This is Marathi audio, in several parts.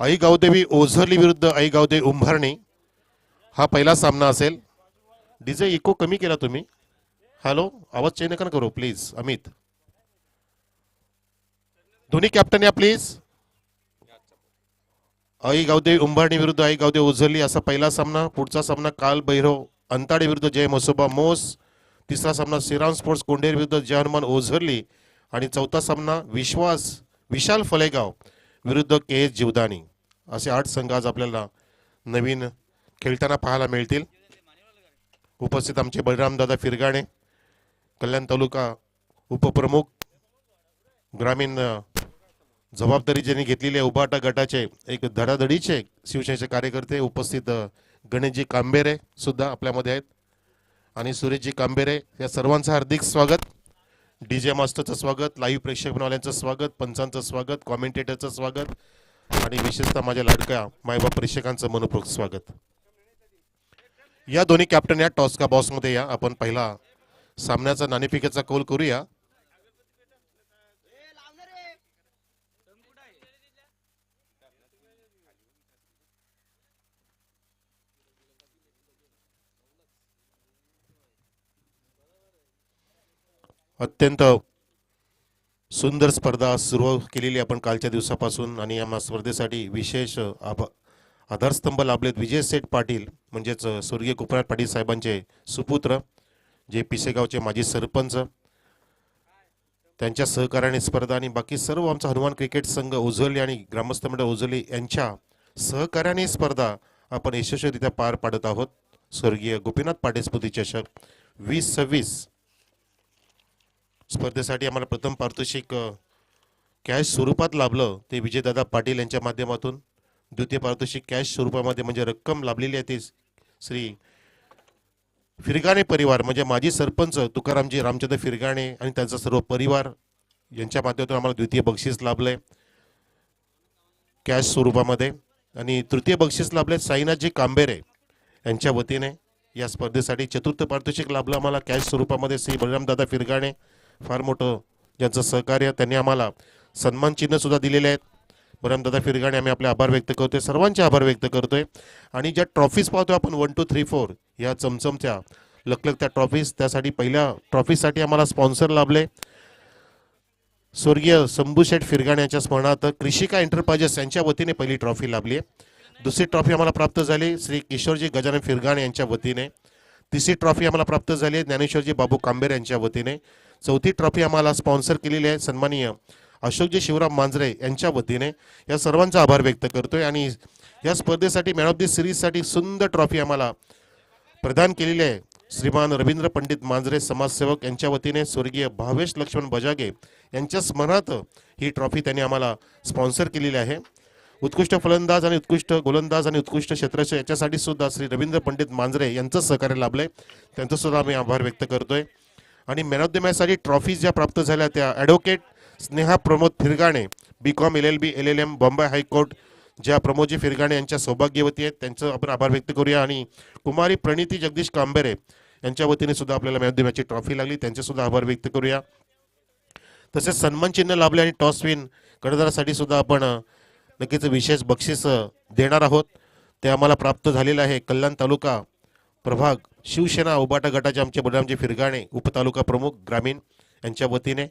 आई गावदेवी ओझरली विरुद्ध आई गावदेवी उंभारणी हा पहिला सामना असेल. डीजे इको कमी केला तुम्ही. हॅलो, आवाज चेंज नका करू प्लीज. अमित, दोन्ही कॅप्टन या प्लीज. आई गावदेवी उंभारणी विरुद्ध आई गावदेवी ओझरली असा पहिला सामना. पुढचा सामना काल भैरव अंताडे विरुद्ध जय म्हसोबा मोस. तिसरा सामना श्रीराम स्पोर्ट्स कोंढेर विरुद्ध जय हनुमान ओझरली. आणि चौथा सामना विशाल फलेगाव विरुद्ध के एस जीवदानी. असे 8 संघ आज आपल्याला नवीन खेळताना पाहायला मिळतील. उपस्थित आमचे बलरामदादा फिरगाणे, कल्याण तालुका उपप्रमुख, ग्रामीण जबाबदारी ज्यांनी घेतलेली आहे उभाटा गटाचे एक धडाधडीचे शिवसेनेचे कार्यकर्ते. उपस्थित गणेशजी कांबेरे सुद्धा आपल्यामध्ये आहेत आणि सुरेशजी कांबेरे. या सर्वांचं हार्दिक स्वागत. डीजे मास्टरचं स्वागत, लाईव्ह प्रेक्षक बनवल्यांचं स्वागत, पंचांचं स्वागत, कॉमेंटेटरचं स्वागत आणि विशेषतः माझ्या लाडक्या मायबाप प्रेक्षकांचं मनपूर्वक स्वागत. या दोन्ही कॅप्टन या टॉस का बॉसमध्ये या. आपण पहिला सामन्याचा नाणेफेकीचा कौल करूया. अत्यंत सुंदर स्पर्धा सुरू केलेली आपण कालच्या दिवसापासून आणि या स्पर्धेसाठी विशेष आधारस्तंभ लाभलेत विजय सेठ पाटील म्हणजेच स्वर्गीय गोपीनाथ पाटील साहेबांचे सुपुत्र, जे पिसेगावचे माजी सरपंच, त्यांच्या सहकार्याने स्पर्धा आणि बाकी सर्व आमचा हनुमान क्रिकेट संघ ओझरली आणि ग्रामस्थ मंडळ ओझरली यांच्या सहकार्याने स्पर्धा आपण यशस्वीरित्या पार पाडत आहोत. स्वर्गीय गोपीनाथ पाटील स्मृती चषक 2026 स्पर्धेसाठी आम्हाला प्रथम पारितोषिक कॅश स्वरूपात लाभलं ते विजयदादा पाटील यांच्या माध्यमातून. द्वितीय पारितोषिक कॅश स्वरूपामध्ये म्हणजे रक्कम लाभलेली आहे ती श्री फिरगाणे परिवार म्हणजे माजी सरपंच तुकारामजी रामचंद्र फिरगाणे आणि त्यांचा सर्व परिवार यांच्या माध्यमातून आम्हाला द्वितीय बक्षीस लाभलंय कॅश स्वरूपामध्ये. आणि तृतीय बक्षीस लाभले साईनाथजी कांबेरे यांच्या वतीने. या स्पर्धेसाठी चतुर्थ पारितोषिक लाभलं आम्हाला कॅश स्वरूपामध्ये श्री बलरामदादा फिरगाणे, फार मोठं ज्यांचं सहकार्य. त्यांनी आम्हाला सन्मान चिन्ह सुद्धा दिलेले आहेत. बलरामदादा फिरगाणे आम्ही आपले आभार व्यक्त करतोय, सर्वांचे आभार व्यक्त करतोय. आणि ज्या ट्रॉफीज पाहतोय आपण 1 2 3 4 या चमचमच्या लखलखत्या ट्रॉफीज, त्यासाठी पहिल्या ट्रॉफीसाठी आम्हाला स्पॉन्सर लाभले स्वर्गीय शंभूशेठ फिरगाणे यांच्या स्मरणार्थ कृषिका एंटरप्राइजेस यांच्या वतीने पहिली ट्रॉफी लाभली आहे. दुसरी ट्रॉफी आम्हाला प्राप्त झाली श्री किशोरजी गजानन फिरगाणे यांच्या वतीने. तिसरी ट्रॉफी आम्हाला प्राप्त झाली ज्ञानेश्वरजी बाबू कांबेरे यांच्या वतीने. चौथी ट्रॉफी आम्हाला स्पॉन्सर केलेली आहे सन्माननीय अशोकजी शिवराम मांजरे यांच्या वतीने. या सर्वांचा आभार व्यक्त करतोय. आणि या स्पर्धेसाठी मॅन ऑफ द सिरीजसाठी सुंदर ट्रॉफी आम्हाला प्रदान केलेली आहे श्रीमान रवींद्र पंडित मांजरे समाजसेवक यांच्या वतीने. स्वर्गीय भावेश लक्ष्मण बजागे यांच्या स्मरणार्थ ही ट्रॉफी त्यांनी आम्हाला स्पॉन्सर केलेली आहे. उत्कृष्ट फलंदाज आणि उत्कृष्ट गोलंदाज आणि उत्कृष्ट क्षेत्ररक्षक याच्यासाठी सुद्धा श्री रवींद्र पंडित मांजरे यांचं सहकार्य लाभलंय, त्यांचं सुद्धा आम्ही आभार व्यक्त करतोय. आणि मॅन ऑफ द मॅचसाठी ट्रॉफीज ज्या प्राप्त झाल्या त्या advocate Sneha Pramod Firgane BCom LLB LLM Bombay high court ज्या प्रमोदजी फिरगाणे यांच्या सौभाग्यवती आहेत, त्यांचं आपण आभार व्यक्त करूया. आणि कुमारी प्रणिती जगदीश कांबेरे यांच्या वतीने सुद्धा आपल्याला मॅन ऑफ द मॅचची ट्रॉफी लागली, त्यांचे सुद्धा आभार व्यक्त करूया. तसेच सन्मान चिन्ह लाभले आणि टॉस विन कर्णधारासाठी सुद्धा आपण नक्कीच विशेष बक्षीस देणार आहोत. ते आम्हाला प्राप्त झालेलं आहे कल्याण तालुका प्रभाग शिवसेना उबाटा गटाचे आमचे बलरामजी फिरगाणे उपतालुका प्रमुख ग्रामीण यांच्या वतीने.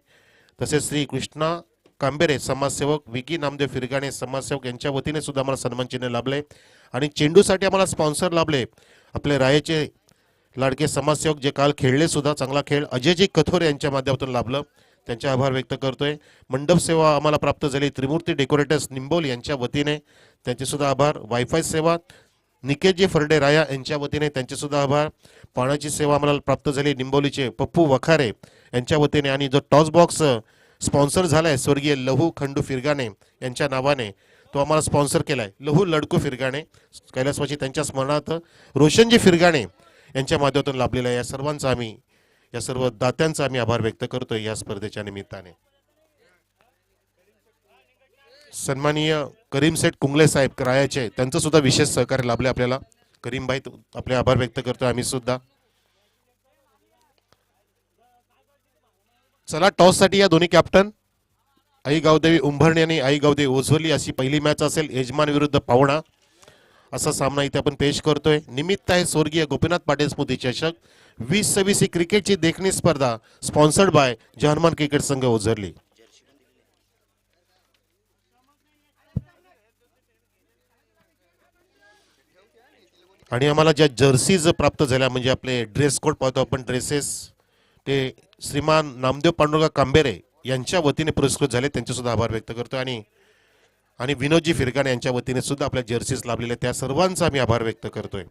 तसेच श्री कृष्णा कांबेरे समाजसेवक, विकी नामदेव फिरगाणे समाजसेवक यांच्या वतीने सुद्धा आम्हाला सन्मान चिन्ह लाभले. आणि चेंडूसाठी आम्हाला स्पॉन्सर लाभले आपले रायचे लाडके समाजसेवक जे काल खेळले सुद्धा चांगला खेळ अजयजी कथोरे यांच्या माध्यमातून लाभलं, त्यांचे आभार व्यक्त करतोय. मंडप सेवा आम्हाला प्राप्त झाली त्रिमूर्ती डेकोरेटर्स निंबोली यांच्या वतीने, त्यांचे सुद्धा आभार. वायफाय सेवा निकेशजी फरडे राया यांच्या वतीने, त्यांचे सुद्धा आभार. पाण्याची सेवा आम्हाला प्राप्त झाली निंबोलीचे पप्पू वखारे यांच्या वतीने. आणि जो टॉस बॉक्स स्पॉन्सर झालाय स्वर्गीय लहू खंडू फिरगाणे यांच्या नावाने, तो आम्हाला स्पॉन्सर केलाय लहू लडकू फिरगाणे कैलासवासी, त्यांच्या स्मरणार्थ रोशनजी फिरगाणे यांच्या माध्यमातून लाभलेला आहे. या सर्वांचा आम्ही या सर्व दात्यांचा आम्ही आभार व्यक्त करतोय या स्पर्धेच्या निमित्ताने. सन्माननीय करीम सेठ कुंगले साहेब करायाचे, त्यांचं सुद्धा विशेष सहकार्य लाभले आपल्याला. करीम भाई आपले आभार व्यक्त करतोय आम्ही सुद्धा. चला टॉससाठी या दोन्ही कॅप्टन. आई गावदेवी उंभरणे आणि आई गावदेवी ओझरली अशी पहिली मॅच असेल. यजमान विरुद्ध पाहुणा असा सामना इथे आपण पेश करतोय. निमित्त आहे स्वर्गीय गोपीनाथ पाटील स्मृती चषक 2026 ही क्रिकेटची देखणी स्पर्धा स्पॉन्सर्ड बाय जहानमान क्रिकेट संघ ओझरली. आणि आम्हाला ज्या जर्सीज प्राप्त झाल्या म्हणजे आपले ड्रेस कोड पाहतो आपण ड्रेसेस ते श्रीमान नामदेव पांडुरंग कांबेरे यांच्या वतीने पुरस्कृत झाले. त्यांचे सुद्धा आभार व्यक्त करतो. आणि विनोदजी फिरगाणे यांच्या वतीने सुद्धा आपल्या जर्सीज लाभलेले त्या सर्वांचा आम्ही आभार व्यक्त करतोय.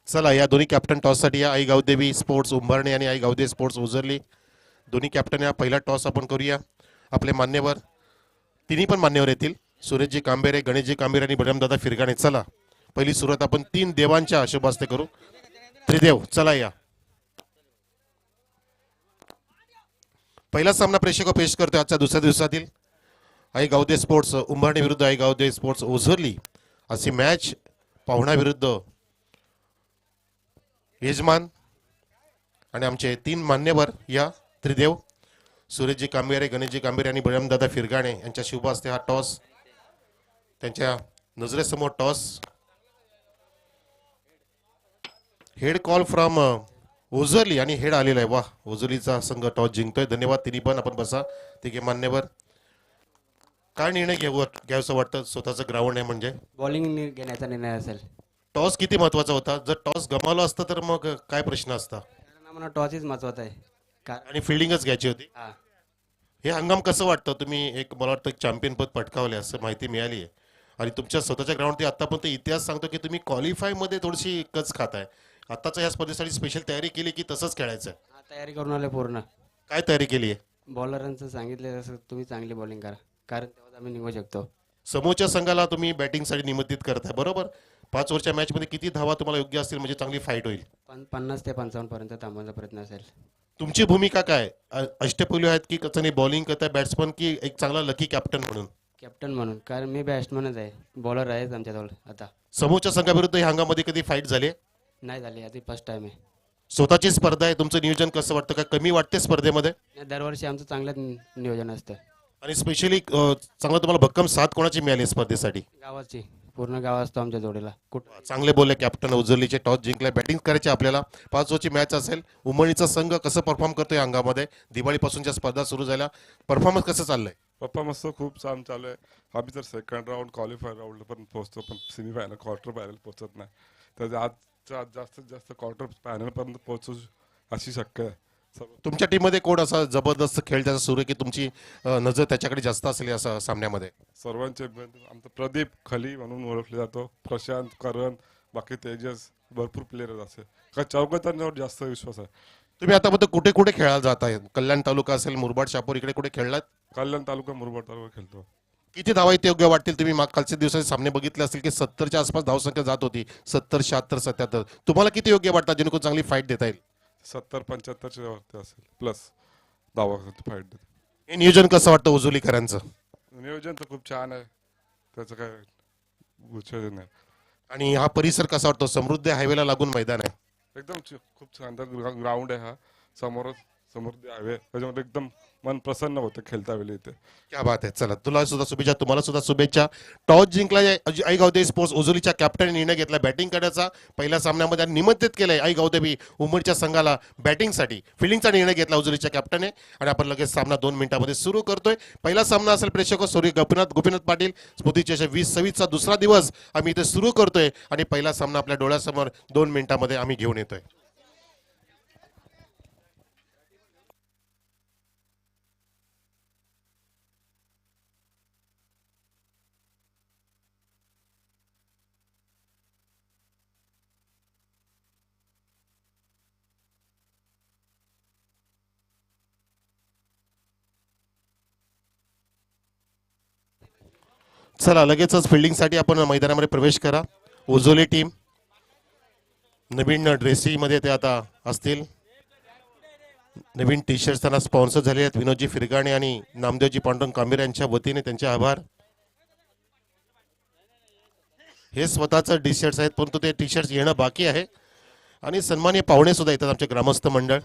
चला या दोन्ही कॅप्टन टॉससाठी या आई गावदेवी स्पोर्ट्स उंबरणे आणि आई गावदेवी स्पोर्ट्स उजरली दोन्ही कॅप्टन या पहिला टॉस आपण करूया. आपले मान्यवर तिन्ही पण मान्यवर येतील. सुरेशजी कांबेरे, गणेशजी कांबेरे आणि बलरामदादा फिरगाणे. चला पहिली सुरुवात आपण 3 देवांच्या शुभ हस्ते करू. त्रिदेव चला या. पहिला सामना प्रेक्षक पेश करतोय आजच्या दुसऱ्या दिवसातील आई गावदे स्पोर्ट्स उंबरणे विरुद्ध आई गावदे स्पोर्ट्स ओझरली अशी मॅच पाहुणा विरुद्ध यजमान आणि आमचे 3 मान्यवर या त्रिदेव सुरेशजी कांबेरे, गणेशजी कांबेरे आणि बळवंतदादा फिरगाणे यांच्या शुभ हस्ते हा टॉस त्यांच्या नजरेसमोर टॉस हेड कॉल फ्रॉम ओझरली आणि हेड आलेला आहे. वा, ओझरलीचा संघ टॉस जिंकतोय. धन्यवाद तिन्ही पण. आपण बसा. तिघे मान्यवर. काय निर्णय घ्यावंसं वाटतं? स्वतःचं ग्राउंड आहे म्हणजे बॉलिंग घेण्याचा निर्णय असेल. टॉस किती महत्वाचा होता? जर टॉस गमावला असतं तर मग काय प्रश्न असता? कारण आम्हाला टॉसच महत्वाचा आहे. आणि फिल्डिंगच घ्यायची होती. हा, हे हंगाम कसं वाटतं? तुम्ही एक मला वाटतं चॅम्पियन पद पटकावले असं माहिती मिळाली आहे आणि तुमच्या स्वतःच्या ग्राउंडवरती आतापर्यंत इतिहास सांगतो की तुम्ही क्वालिफायमध्ये थोडीशी कच खाताय. आताच्या या स्पर्धेसाठी स्पेशल तयारी केली की तसंच खेळायचं आहे? हा, तयारी करून आले पूर्ण. काय तयारी केली आहे? बॉलरांचं सांगितलं तसं तुम्ही चांगली बॉलिंग करा, कारण तेव्हाच आम्ही निघू शकतो. समोरच्या संघाला तुम्ही बॅटिंगसाठी निमंत्रित करताय बरोबर. 5 ओव्हरच्या मॅचमध्ये किती धावा तुम्हाला योग्य असतील म्हणजे चांगली फाईट होईल? 50 ते 55 पर्यंत थांबवायचा प्रयत्न असेल. तुमची भूमिका काय? अष्टपैलू आहेत की कसं नाही, बॉलिंग करताय बॅट्समन की एक चांगला लकी कॅप्टन म्हणून? कॅप्टन म्हणून, कारण मी बॅट्समनच आहे, बॉलर आहेच आमच्याजवळ. आता समोरच्या संघाविरुद्ध या हंगामध्ये कधी फाईट झाली आहे? नाही झाली, आधी फर्स्ट टाइम आहे. स्वतःची स्पर्धा आहे. तुमचं नियोजन कसं वाटतं? काय कमी वाटते स्पर्धेमध्ये? नाही, दरवर्षी आमचं चांगलंच नियोजन असतं. आणि स्पेशली चांगलं तुम्हाला भक्कम साथ कोणाची मिळाली स्पर्धेसाठी? गावाची पूर्ण गाव असतो आमच्या जोडीला. चांगले बोलले कॅप्टन. उजरलीचे टॉस जिंकले, बॅटिंग करायची आपल्याला. 5 ओव्हरची मॅच असेल. उमळणीचा संघ कसं परफॉर्म करतोय अंगामध्ये? दिवाळीपासूनच्या स्पर्धा सुरू झाल्या, परफॉर्मन्स कसं चाललंय? परफॉर्मन्स तर खूप छान चालू आहे. आम्ही तर सेकंड राऊंड क्वालिफायर राऊंड पण पोहोचतो, पण सेमी फायनल क्वार्टर फायनल पोहोचत नाही. तर आज जास्तीत जास्त क्वार्टर फायनलपर्यंत पोहोचू अशी शक्य आहे. सर्व तुमच्या टीममध्ये कोण असा जबरदस्त खेळ त्याचा सुरू आहे की तुमची नजर त्याच्याकडे जास्त असेल या सामन्यामध्ये? सर्वांचे आमचा प्रदीप खली म्हणून ओळखले जातो, प्रशांत, करण, बाकी तेजस, भरपूर प्लेयर असे का चौघांवर जास्त विश्वास आहे. तुम्ही आतापर्यंत कुठे कुठे खेळायला जात आहे? कल्याण तालुका असेल, मुरबाड, शापूर, इकडे कुठे खेळलात? कल्याण तालुका, मुरबाड तालुका खेळतो. किती धावा इथे योग्य वाटतील? तुम्ही कालच्या दिवसाचे सामने बघितले असतील की 70च्या आसपास धावसंख्या जात होती. 70, 76, 77. तुम्हाला किती योग्य वाटतात जेणेकरून चांगली फाईट देता येईल? 70-75च्या वरती असेल प्लस धावा फाईट देते. हे नियोजन कसं वाटतं उजुलीकरांचं? नियोजन तर खूप छान आहे, त्याचं काय विषय नाही. आणि हा परिसर कसा वाटतो? समृद्धी हायवेला लागून मैदान आहे. एकदम खूप छान ग्राउंड आहे हा, समोरच समृद्धी हायवे, त्याच्यामध्ये एकदम मन प्रसन्न होतं खेळता वेळी इथे. क्या बात आहे. चला, तुला सुद्धा शुभेच्छा, तुम्हाला सुद्धा शुभेच्छा. टॉस जिंकला आई गावदेवी स्पोर्ट्स ओझोलीच्या कॅप्टन निर्णय घेतला बॅटिंग करण्याचा. पहिल्या सामन्यामध्ये निमंत्रित केलंय आई गावदेवी उमरच्या संघाला बॅटिंगसाठी. फिल्डिंगचा निर्णय घेतला ओझोलीच्या कॅप्टनने आणि आपण लगेच सामना 2 मिनिटांमध्ये सुरू करतोय. पहिला सामना असेल प्रेक्षक सॉरी गोपीनाथ पाटील स्मृतीच्या 2026चा दुसरा दिवस आम्ही इथे सुरू करतोय आणि पहिला सामना आपल्या डोळ्यासमोर 2 मिनिटांमध्ये आम्ही घेऊन येतोय. चला, लगेचच फिल्डिंगसाठी आपण मैदानामध्ये प्रवेश करा. ओझोली टीम नवीन ड्रेसिंगमध्ये ते आता असतील. नवीन टी शर्ट त्यांना स्पॉन्सर झाले आहेत विनोदजी फिरगाणे आणि नामदेवजी पांडुरंग कांबीर यांच्या वतीने. त्यांचे आभार. हे स्वतःचं टी शर्ट्स आहेत परंतु ते टी शर्ट्स येणं बाकी आहे आणि सन्माननीय पाहुणे सुद्धा येतात आमचे ग्रामस्थ मंडळ.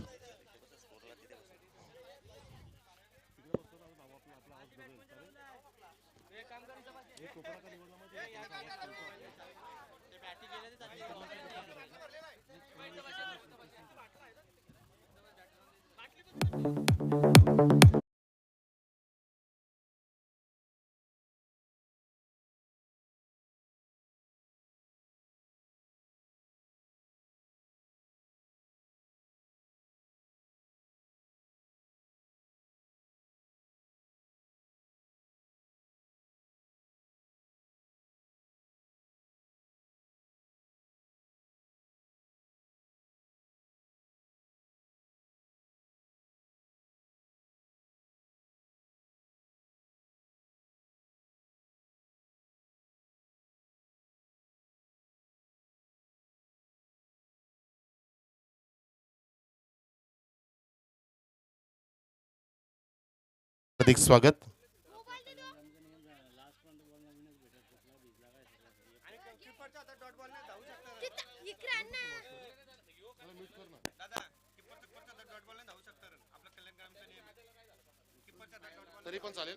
अधिक स्वागत. तरी पण चालेल,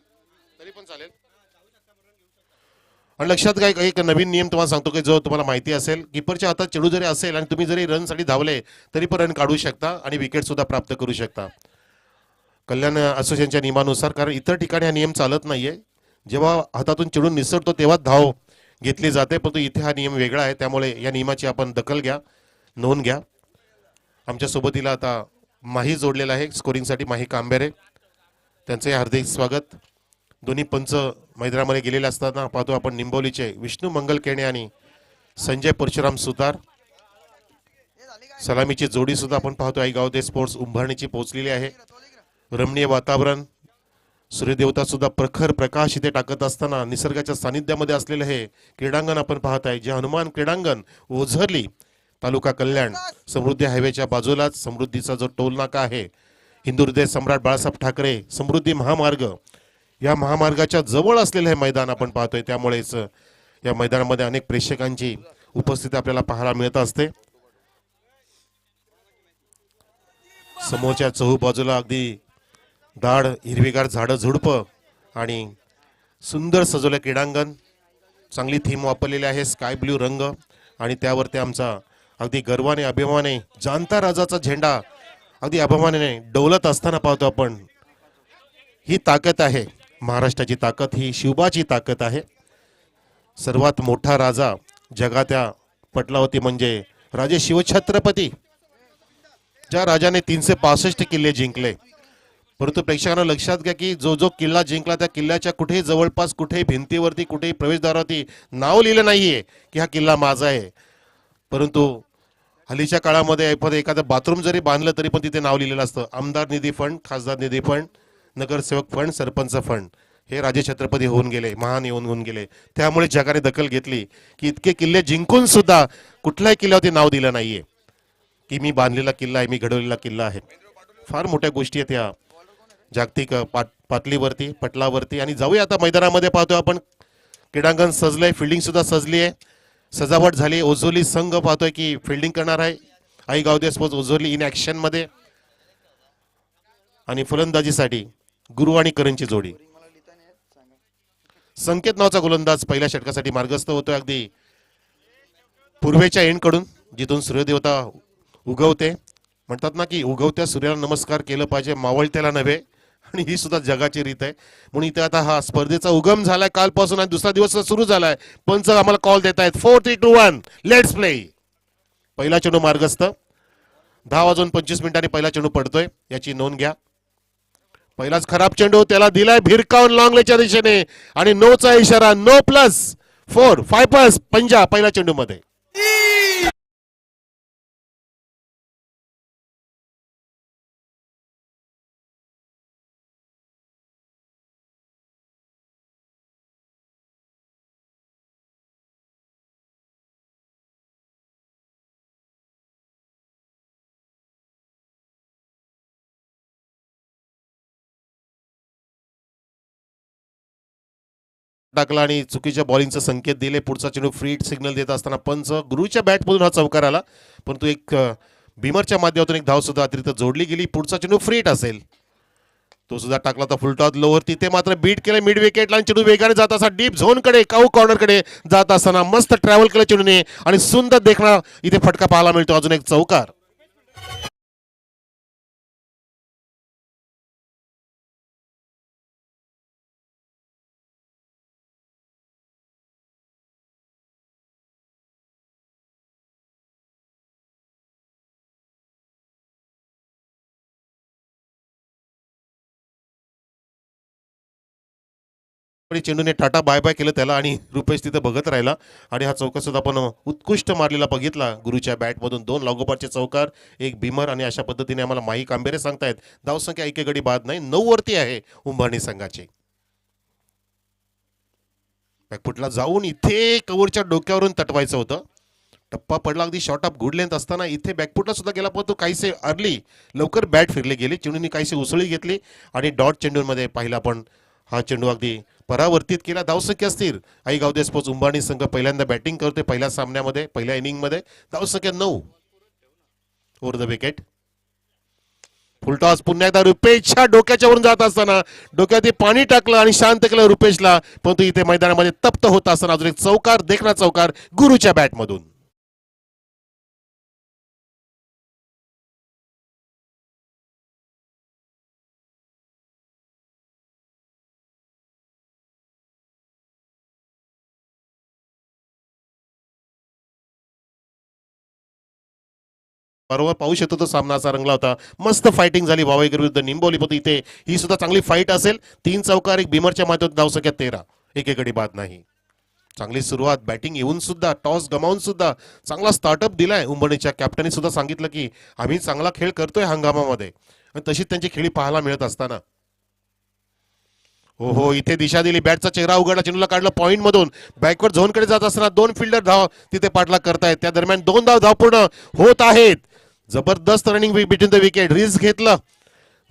तरी पण चालेल. आणि लक्षात काय, एक नवीन नियम तुम्हाला सांगतो की जो तुम्हाला माहिती असेल, किपरच्या हातात चेंडू जरी असेल आणि तुम्ही जरी रनसाठी धावले तरी पण रन काढू शकता आणि विकेट सुद्धा प्राप्त करू शकता कल्याण असोसिएशनच्या नियमानुसार. कारण इतर ठिकाणी हा नियम चालत नाहीये. जेव्हा हातातून चेंडू निसटतो तेव्हा धाव घेतली जाते, परंतु इथे हा नियम वेगळा आहे. त्यामुळे या नियमाची आपण दखल घ्या, नोंद घ्या. आमच्या सोबतीला आता माही जोडलेला आहे स्कोरिंगसाठी, माही कांबेरे. त्यांचे हार्दिक स्वागत. दोन्ही पंच मैदानामध्ये गेलेले असताना पाहतो आपण निंबोलीचे विष्णू मंगल केणे आणि संजय परशुराम सुतार. सलामीची जोडी सुद्धा आपण पाहतो आई गावदे स्पोर्ट्स उंभारणीची पोहोचलेली आहे. रमणीय वातावरण, सूर्यदेवता सुद्धा प्रखर प्रकाश इथे टाकत असताना निसर्गाच्या सानिध्यामध्ये असलेलं हे क्रीडांगण आपण पाहत आहे, जे हनुमान क्रीडांगण ओझरली तालुका कल्याण समृद्धी हायवेच्या बाजूलाच समृद्धीचा जो टोल नाका आहे, हिंदू हृदय सम्राट बाळासाहेब ठाकरे समृद्धी महामार्ग, या महामार्गाच्या जवळ असलेलं हे मैदान आपण पाहतोय. त्यामुळेच या मैदानामध्ये अनेक प्रेक्षकांची उपस्थिती आपल्याला पाहायला मिळत असते. समोरच्या चहूबाजूला अगदी दाड हिरवीगार झाडं झुडपं आणि सुंदर सजवलं क्रीडांगण. चांगली थीम वापरलेली आहे, स्काय ब्ल्यू रंग, आणि त्यावरती आमचा अगदी गर्वाने अभिमाने जाणता राजाचा झेंडा अगदी अभिमानाने डोलत असताना पाहतो आपण. ही ताकद आहे महाराष्ट्राची ताकद, ही शिवबाची ताकद आहे. सर्वात मोठा राजा जगाच्या पटलावरती म्हणजे राजे शिवछत्रपती, ज्या राजाने 365 किल्ले जिंकले. परंतु प्रेक्षकांना लक्षात घ्या की जो जो किल्ला जिंकला त्या किल्ल्याच्या कुठेही जवळपास कुठेही भिंतीवरती कुठेही प्रवेशद्वारावरती नाव लिहिलं नाहीये की हा किल्ला माझा आहे. परंतु हल्लीच्या काळामध्ये एखादं बाथरूम जरी बांधलं तरी पण तिथे नाव लिहिलेलं असतं, आमदार निधी फंड, खासदार निधी फंड, नगरसेवक फंड, सरपंच फंड. हे राजे छत्रपती होऊन गेले, महान होऊन गेले. त्यामुळे जगाने दखल घेतली की इतके किल्ले जिंकून सुद्धा कुठल्याही किल्ल्यावरती नाव दिलं नाहीये की मी बांधलेला किल्ला आहे, मी घडवलेला किल्ला आहे. फार मोठ्या गोष्टी आहेत या जागतिक पातळीवरती, पटलावरती. आणि जाऊया आता मैदानामध्ये. पाहतोय आपण क्रीडांगण सजलंय, फिल्डिंग सुद्धा सजली आहे, सजावट झाली. ओझोली संघ पाहतोय की फिल्डिंग करणार आहे. आई गावदे स्पोर्ट्स ओझोली इन ऍक्शन मध्ये. आणि फलंदाजीसाठी गुरु आणि करणची जोडी. संकेत नावाचा गोलंदाज पहिल्या षटकासाठी मार्गस्थ होतोय अगदी पूर्वेच्या एंड कडून, जिथून सूर्यदेवता उगवते. म्हणतात ना की उगवत्या सूर्याला नमस्कार केलं पाहिजे, मावळत्याला नव्हे. आणि ही सुद्धा जगाची रीत आहे. म्हणून इथे आता हा स्पर्धेचा उगम झालाय कालपासून आणि दुसरा दिवस सुरू झालाय. पंच आम्हाला कॉल देत आहेत 4, 3, 2, 1 लेट्स प्ले. पहिला चेंडू मार्गस्थ. 10:25 पहिला चेंडू पडतोय, याची नोंद घ्या. पहिलाच खराब चेंडू, त्याला दिलाय भिरकावून लॉंग लेच्या दिशेने आणि नोचा इशारा. नो प्लस 4, 5 प्लस पंजा पहिल्या चेंडू मध्ये. टाकला आणि चुकीच्या बॉलिंगचा संकेत दिले. पुढचा चेंडू फ्री सिग्नल देत असताना पंच गुरुच्या बॅटमधून हा चौकार आला, परंतु एक बिमरच्या माध्यमातून एक धाव सुद्धा अतिरिक्त जोडली गेली. पुढचा चेंडू फ्रीट असेल, तो सुद्धा टाकला तर फुलटॉस लोवर. तिथे मात्र बीट केलं मिड विकेटला आणि चेंडू वेगाने जात असा डीप झोन कडे, काऊ कॉर्नर कडे जात असताना मस्त ट्रॅव्हल केलं चेंडूने आणि सुंदर देखणा इथे फटका पाहायला मिळतो. अजून एक चौकार. चेंडूने टाटा बाय बाय केलं त्याला आणि रुपेश तिथे बघत राहिला. आणि हा चौकार सुद्धा आपण उत्कृष्ट मारलेला बघितला गुरुच्या बॅटमधून. 2 लागोपाठचे चौकार, एक भीमर, आणि अशा पद्धतीने आम्हाला माही कांबेरे सांगतायत धावसंख्या एके गडी बाद नाही, 9 वरती आहे उंभारणी संघाची. बॅकफुटला जाऊन इथे कव्हरच्या डोक्यावरून तटवायचं होतं. टप्पा पडला अगदी शॉर्ट ऑफ गुड लेंथ असताना इथे बॅकफुटला सुद्धा गेला, पण तो काहीसे अर्ली लवकर बॅट फिरले गेली. चेंडूने काहीसे उसळी घेतली आणि डॉट चेंडूमध्ये पाहिला पण हा चेंडू अगदी परावर्तित केला. धावसंख्या स्थिर. आई गावदे स्पोर्ट्स उंबारणी संघ पहिल्यांदा बॅटिंग करतोय पहिल्या सामन्यामध्ये, पहिल्या इनिंगमध्ये. धावसंख्या 9 ओव्हर द विकेट. फुलटॉस पुन्हा एकदा रुपेशच्या डोक्याच्या वरून जात असताना डोक्यात पाणी टाकलं आणि शांत केलं रुपेशला, परंतु इथे मैदानामध्ये तप्त होत असताना अजून एक चौकार, देखना चौकार गुरुच्या बॅटमधून. बरोबर पाहू शकतो तो सामना असा रंगला होता. मस्त फायटिंग झाली वावेकर विरुद्ध निंबोली. पण इथे ही सुद्धा चांगली फाईट असेल. 3 चौकार, एक बिमरच्या माध्यमातून धावसंख्या 13, एकेकडे बाद नाही. चांगली सुरुवात बॅटिंग येऊन सुद्धा, टॉस गमावून सुद्धा चांगला स्टार्टअप दिलाय उंबरठीच्या कॅप्टनने सुद्धा सांगितलं की आम्ही चांगला खेळ करतोय हंगामामध्ये, आणि तशीच त्यांची खेळी पाहायला मिळत असताना. हो हो, इथे दिशा दिली, बॅटचा चेहरा उघडला, चेंडूला काढलं पॉइंट मधून, बॅकवर्ड झोन कडे जात असताना 2 फिल्डर धाव तिथे पाठलाग करतायत. त्या दरम्यान 2 धाव पूर्ण होत आहेत. जबरदस्त running between the wicket. Risk घेतलं,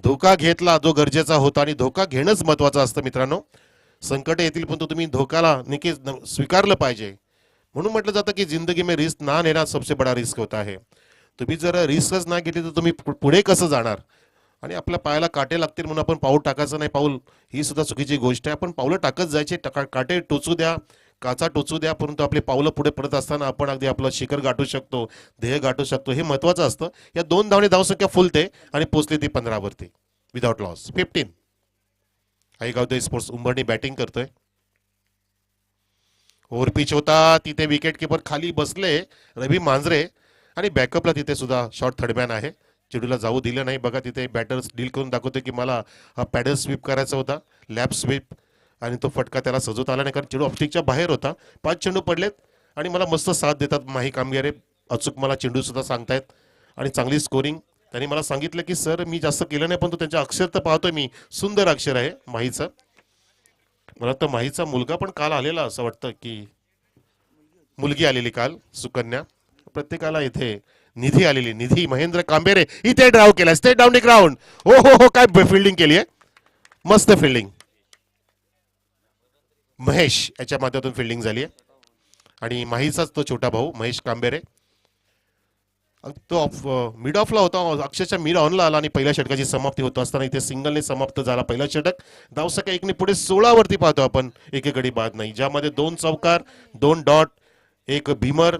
धोका घेतला जो गरजेचा होता, आणि धोका घेणंच महत्वाचं असतं मित्रांनो. संकट येतील पण तुम्ही धोक्याला नक्कीच स्वीकारलं पाहिजे. म्हणून म्हटलं जातं की जिंदगी में रिस्क ना लेना सबसे बडा रिस्क होता है. तुम्ही जर रिस्कच ना घेतली तर तुम्ही पुढे कसं जाणार. आणि आपल्या पायाला काटे लागतील म्हणून आपण पाऊल टाकायचं नाही. पाऊल ही सुद्धा चुकीची गोष्ट आहे. आपण पावलं टाकत जायचे, काटे टोचू द्या, काचा टोचू द्या, परंतु आपले पावलं पुढे पडत असताना आपण अगदी आपलं शिखर गाठू शकतो, ध्येय गाठू शकतो, हे महत्वाचं असतं. या 2 धावने धावसंख्या फुलते आणि पोचली ती 15 वरती विदाउट लॉस. 15. आईगाव स्पोर्ट्स उंबरणी बॅटिंग करतोय. ओव्हर पिच होता, तिथे विकेट किपर खाली बसले रवी मांजरे, आणि बॅकअपला तिथे सुद्धा शॉर्ट थर्डमॅन आहे. चेंडूला जाऊ दिलं नाही. बघा तिथे बॅटर्स डील करून दाखवते की मला हा पॅडल स्वीप करायचा होता, लॅप स्वीप, आणि तो फटका त्याला सजवता आला नाही कारण चेंडू ऑप्टिकच्या बाहेर होता. 5 चेंडू पडलेत आणि मला मस्त साथ देतात माही कामगारे, अचूक मला चेंडू सुद्धा सांगतायत आणि चांगली स्कोरिंग. त्यांनी मला सांगितलं की सर मी जास्त केलं नाही, पण तो त्यांच्या अक्षर तर पाहतोय मी, सुंदर अक्षर आहे माहीचं. मला तर माहीचा मुलगा पण काल आलेला असं वाटतं, की मुलगी आलेली काल, सुकन्या. प्रत्येकाला इथे निधी आलेली, निधी महेंद्र कांबेरे इथे ड्राव केला, स्टेट डाऊन ग्राउंड. हो हो हो, काय फिल्डिंग केली आहे, मस्त फिल्डिंग. महेश याच्या माध्यमातून फिल्डिंग झाली आहे, आणि माहीचाच तो छोटा भाऊ महेश कांबेरे तो मिड ऑफला होता, अक्षरशः मिड ऑनला आला, आणि पहिल्या षटकाची समाप्ती होत असताना इथे सिंगलने समाप्त झाला पहिला षटक. धावसंख्या 1 ने पुढे 16 वरती पाहतो आपण, एकेकडे बाद नाही, ज्यामध्ये 2 चौकार, 2 डॉट, एक भीमर,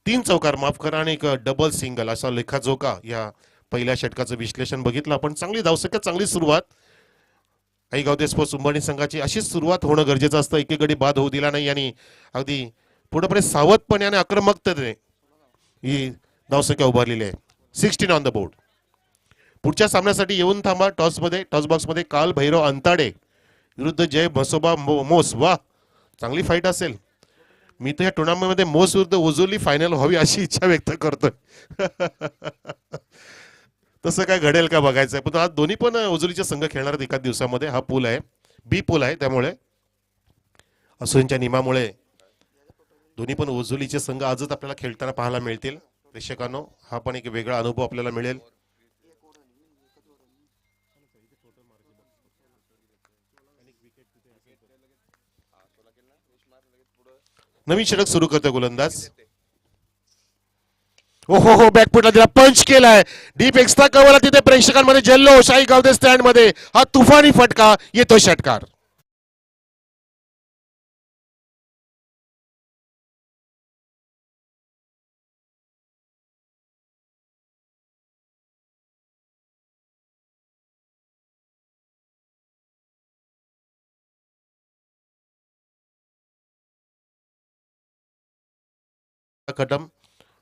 3 चौकार माफ करा, आणि एक डबल सिंगल, असा लेखाजोखा या पहिल्या षटकाचं विश्लेषण बघितलं आपण. चांगली धावसंख्या, चांगली सुरुवात. आईगाव स्पोर्ट्स उंबरणी संघाची अशीच सुरुवात होणं गरजेचं असतं. एकेकडे बाद होऊ दिला नाही, आणि अगदी पुढे सावधपणे आणि आक्रमकतेने ही धावसंख्या उभारलेली आहे. 16 ऑन द बोर्ड. पुढच्या सामन्यासाठी येऊन थांबा टॉसमध्ये, टॉस बॉक्समध्ये काल भैरव अंताडे विरुद्ध जय म्हसोबा मोस. वा, चांगली फाईट असेल. मी तर या टुर्नामेंटमध्ये मोस विरुद्ध ओझोली फायनल व्हावी अशी इच्छा व्यक्त करतोय. तसं काय घडेल का बघायचंय, पण आज दोन्ही पण ओझोलीचे संघ खेळणार आहेत एकाच दिवसामध्ये. हा पूल आहे, बी पूल आहे, त्यामुळे असोंच्या नियमामुळे दोन्ही पण ओझोलीचे संघ आजच आपल्याला खेळताना पाहायला मिळतील. प्रेक्षकांनो, हा पण एक वेगळा अनुभव आपल्याला मिळेल. नवीन षटक सुरू करतो गोलंदाज. हो हो हो, बॅकफुटला दिला, पंच केलाय, डीप एक्स्ट्रा कव्हरला, तिथे प्रेक्षकांमध्ये जल्लोष. आई गावदे स्टँड मध्ये हा तुफानी फटका, येतो षटकार. खत्म,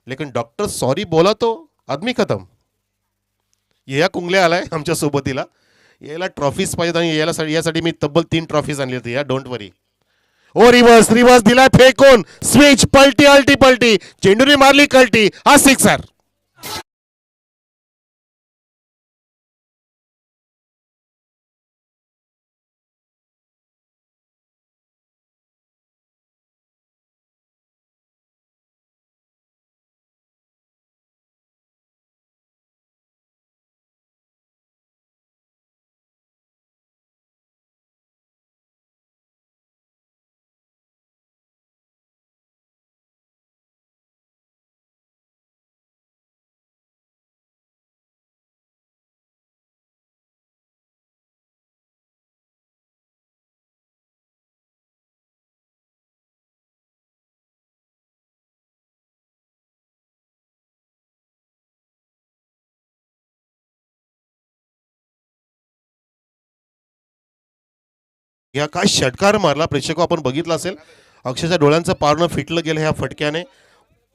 लेकिन डॉक्टर सॉरी बोला तो आदमी खतम. या कुंगले आलाय आमच्या सोबतीला, याला ट्रॉफीज पाहिजेत, आणि यासाठी मी तब्बल 3 ट्रॉफीज आणली होती. या don't worry. Oh reverse, reverse दिलाय फेकून, स्विच, पलटी, अल्टी पलटी, चेंडूने मारली कल्टी, हा सिक्सर. या काय षटकार मारला प्रेक्षक आपण बघितलं असेल, अक्षरशः डोळ्यांचं पारणं फिटलं गेलं ह्या फटक्याने.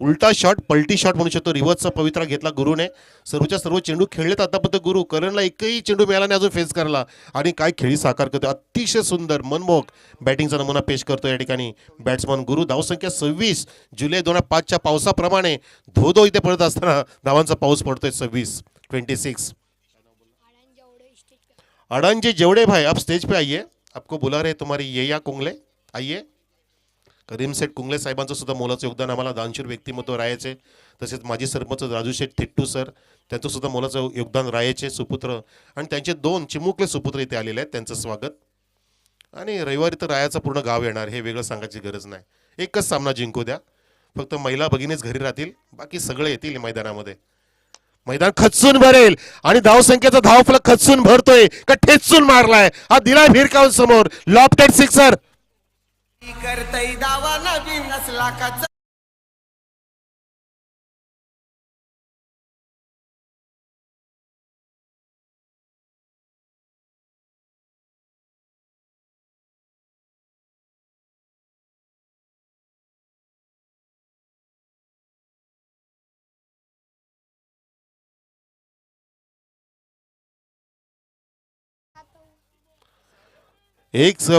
उलटा शॉट, पलटी शॉट म्हणू शकतो, रिव्हर्सचा पवित्रा घेतला गुरुने. सर्वच्या सर्व चेंडू खेळलेत आतापर्यंत गुरु. करणला एकही चेंडू मिळाला नाही अजून फेस करला, आणि काय खेळी साकार करतो. अतिशय सुंदर मनमोहक बॅटिंगचा नमुना पेश करतो या ठिकाणी बॅट्समन गुरु. धावसंख्या 26. जुलै 2005च्या पावसाप्रमाणे धो इथे पडत असताना धावांचा पाऊस पडतोय 26. अड़न जी जेवड़े भाई आप स्टेज पे आइए, आपको बुला रहे तुम्हारी ये या कुंगले, आइए. करीम सेठ कुंगले साहेबांचं सुद्धा मोलाचं योगदान आम्हाला दानशूर व्यक्तिमत्व राहायचे. तसेच माजी सरपंच राजू शेठ थिट्टू सर, त्यांचं सुद्धा मोलाचं योगदान राहायचे सुपुत्र, आणि त्यांचे 2 चिमुकले सुपुत्र इथे आलेले आहेत, त्यांचं स्वागत. आणि रविवारी तर रायाचं पूर्ण गाव येणार, हे वेगळं सांगायची गरज नाही. एकच सामना जिंकू द्या, फक्त महिला भगिनीच घरी राहतील, बाकी सगळे येतील मैदानामध्ये. मैदान खचून भरेल, आणि धावसंख्येचा धावफलक खचून भरतोय का ठेचून मारलाय, हा दिलाय भिरकावून समोर. Lofted sixer. करतई दावा नवीन लाखाचा.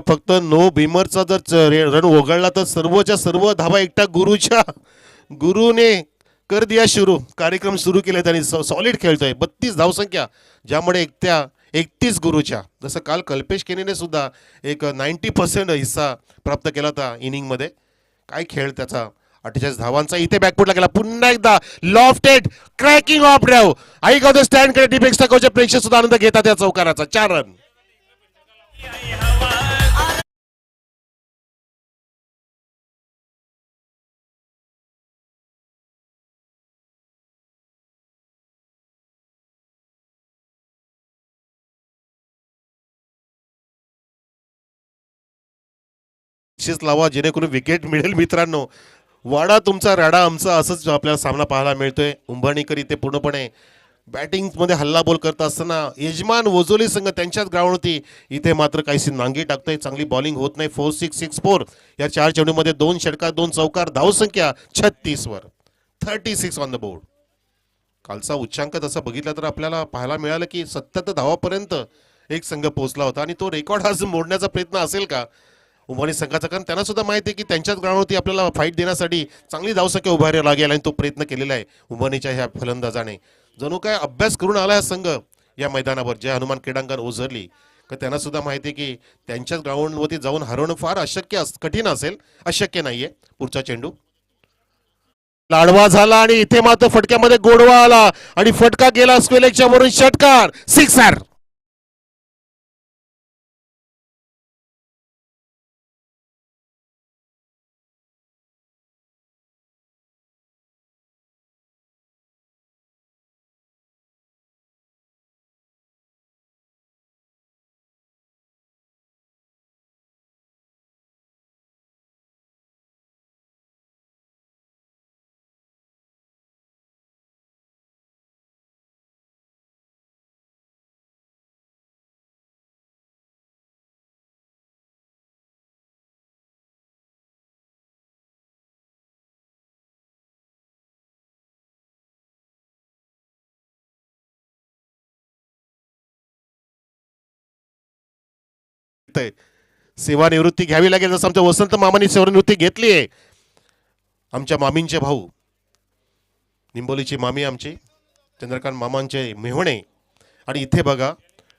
फक्त नो बीमरचा जर रन वगळला तर सर्वच्या सर्व धावा एकट्या गुरुने कर दिया सुरू. कार्यक्रम सुरू केले त्यांनी. सॉलिड खेळतोय. 32 धावसंख्या, ज्यामुळे एकट्या 31 गुरुच्या. जसं काल कल्पेश केनीने सुद्धा एक 90% हिस्सा प्राप्त केला होता इनिंगमध्ये. काय खेळ त्याचा. 48 धावांचा इथे बॅकफुटला गेला. पुन्हा एकदा लॉफ्टेड क्रॅकिंग ऑफ ड्राइव्ह. आई गाव स्टँड कडे डीप एक्स्ट्रा कोचचे प्रेक्षक सुद्धा आनंद घेतात या चौकाराचा. 4 रन. लावा जेणेकरून विकेट मिळेल. मित्रांनो, वाडा तुमचा राडा आमचा, असंच आपल्याला सामना पाहायला मिळतोय. उंबरणीकर इथे पूर्णपणे बॅटिंगमध्ये हल्लाबोल करत असताना यजमान वजोली संघ त्यांच्याच ग्राउंडवरती इथे मात्र काहीशी नांगी टाकतोय. चांगली बॉलिंग होत नाही. 4-6-6-4 या 4 चेंडूमध्ये 2 षटकार 2 चौकार. धावसंख्या 36 वर. 36 ऑन द बोर्ड. कालचा उच्चांक तसा बघितला तर आपल्याला पाहायला मिळालं की 77 धावापर्यंत एक संघ पोहोचला होता, आणि तो रेकॉर्ड आज मोडण्याचा प्रयत्न असेल का उंबरणी संघाचा. कारण त्यांना सुद्धा माहिती आहे की त्यांच्याच ग्राउंडवरती आपल्याला फाईट देण्यासाठी चांगली धावसंख्या उभारावी लागेल, आणि तो प्रयत्न केलेला आहे उंबरणीच्या ह्या फलंदाजाने. जणू काय अभ्यास करून आला हा संघ या मैदानावर, जय हनुमान क्रीडांगण ओझरली. तर त्यांना सुद्धा माहिती आहे की त्यांच्याच ग्राउंडवरती जाऊन हरवणं फार कठीण असेल, अशक्य नाहीये. पुढचा चेंडू लाडवा झाला, आणि इथे मात्र फटक्यामध्ये गोडवा आला, आणि फटका गेला स्क्वेलेगच्या वरून. षटकार, सिक्सर. सेवानिवृत्ती घ्यावी लागेल, जसं आमच्या वसंत मामांनी सेवानिवृत्ती घेतली आहे. आमच्या मामींचे भाऊ, निंबोलीची मामी आमची चंद्रकांत मामांचे मेहणे. आणि इथे बघा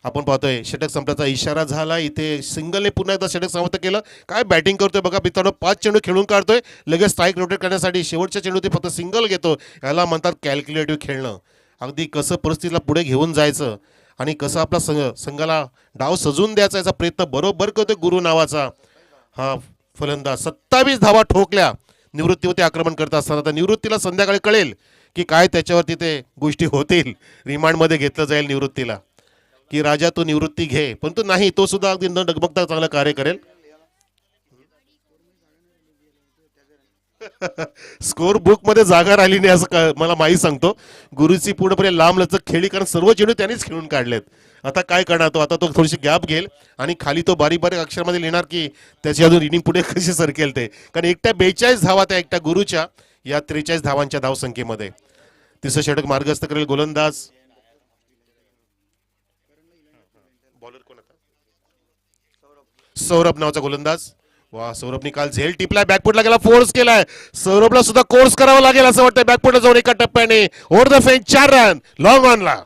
आपण पाहतोय षटक संपल्याचा इशारा झाला. इथे सिंगलने पुन्हा एकदा षटक समाप्त केलं. काय बॅटिंग करतोय बघा मित्रांनो. 5 चेंडू खेळून काढतोय, लगेच स्ट्राईक रोटेट करण्यासाठी शेवटच्या चेंडूत फक्त सिंगल घेतो. याला म्हणतात कॅल्क्युलेटिव्ह खेळणं. अगदी कसं परिस्थितीला पुढे घेऊन जायचं आणि कसं आपला संघाला डाव सजून द्यायचा याचा प्रयत्न बरोबर करतोय गुरु नावाचा हा फलंदाज. 27 धावा ठोकल्या निवृत्तीवरती आक्रमण करत असताना. तर निवृत्तीला संध्याकाळी कळेल की काय त्याच्यावरती ते गोष्टी होतील. रिमांडमध्ये घेतलं जाईल निवृत्तीला की राजा तू निवृत्ती घे, पण तो नाही, तो सुद्धा अगदी न डगमगता चांगलं कार्य करेल. स्कोर बुक मध्ये जागा राहिली नाही असं मला माहीत सांगतो. गुरुची पूर्णपणे लांब लचक खेळी, कारण सर्व चेंडू त्यांनीच खेळून काढलेत. आता काय करणार तो, आता तो थोडीशी गॅप घेईल आणि खाली तो बारीक बारीक अक्षरामध्ये लिहिणार की त्याची अजून इनिंग पुढे कशी सरकेल ते, कारण एकट्या 42 धावा त्या एकट्या गुरुच्या या 43 धावांच्या धावसंख्येमध्ये. तिसरं षटक मार्गस्थ करेल गोलंदाज. बॉलर कोण आता? सौरभ नावाचा गोलंदाज. वा, सौरभने काल झेल टिपलाय, बॅकफुटला गेला, फोर्स केलाय. सौरभला सुद्धा कोर्स करावा लागेल असं वाटतं बॅकफुटला जाऊन एका टप्प्याने. Over the fence 4 run long ऑनला.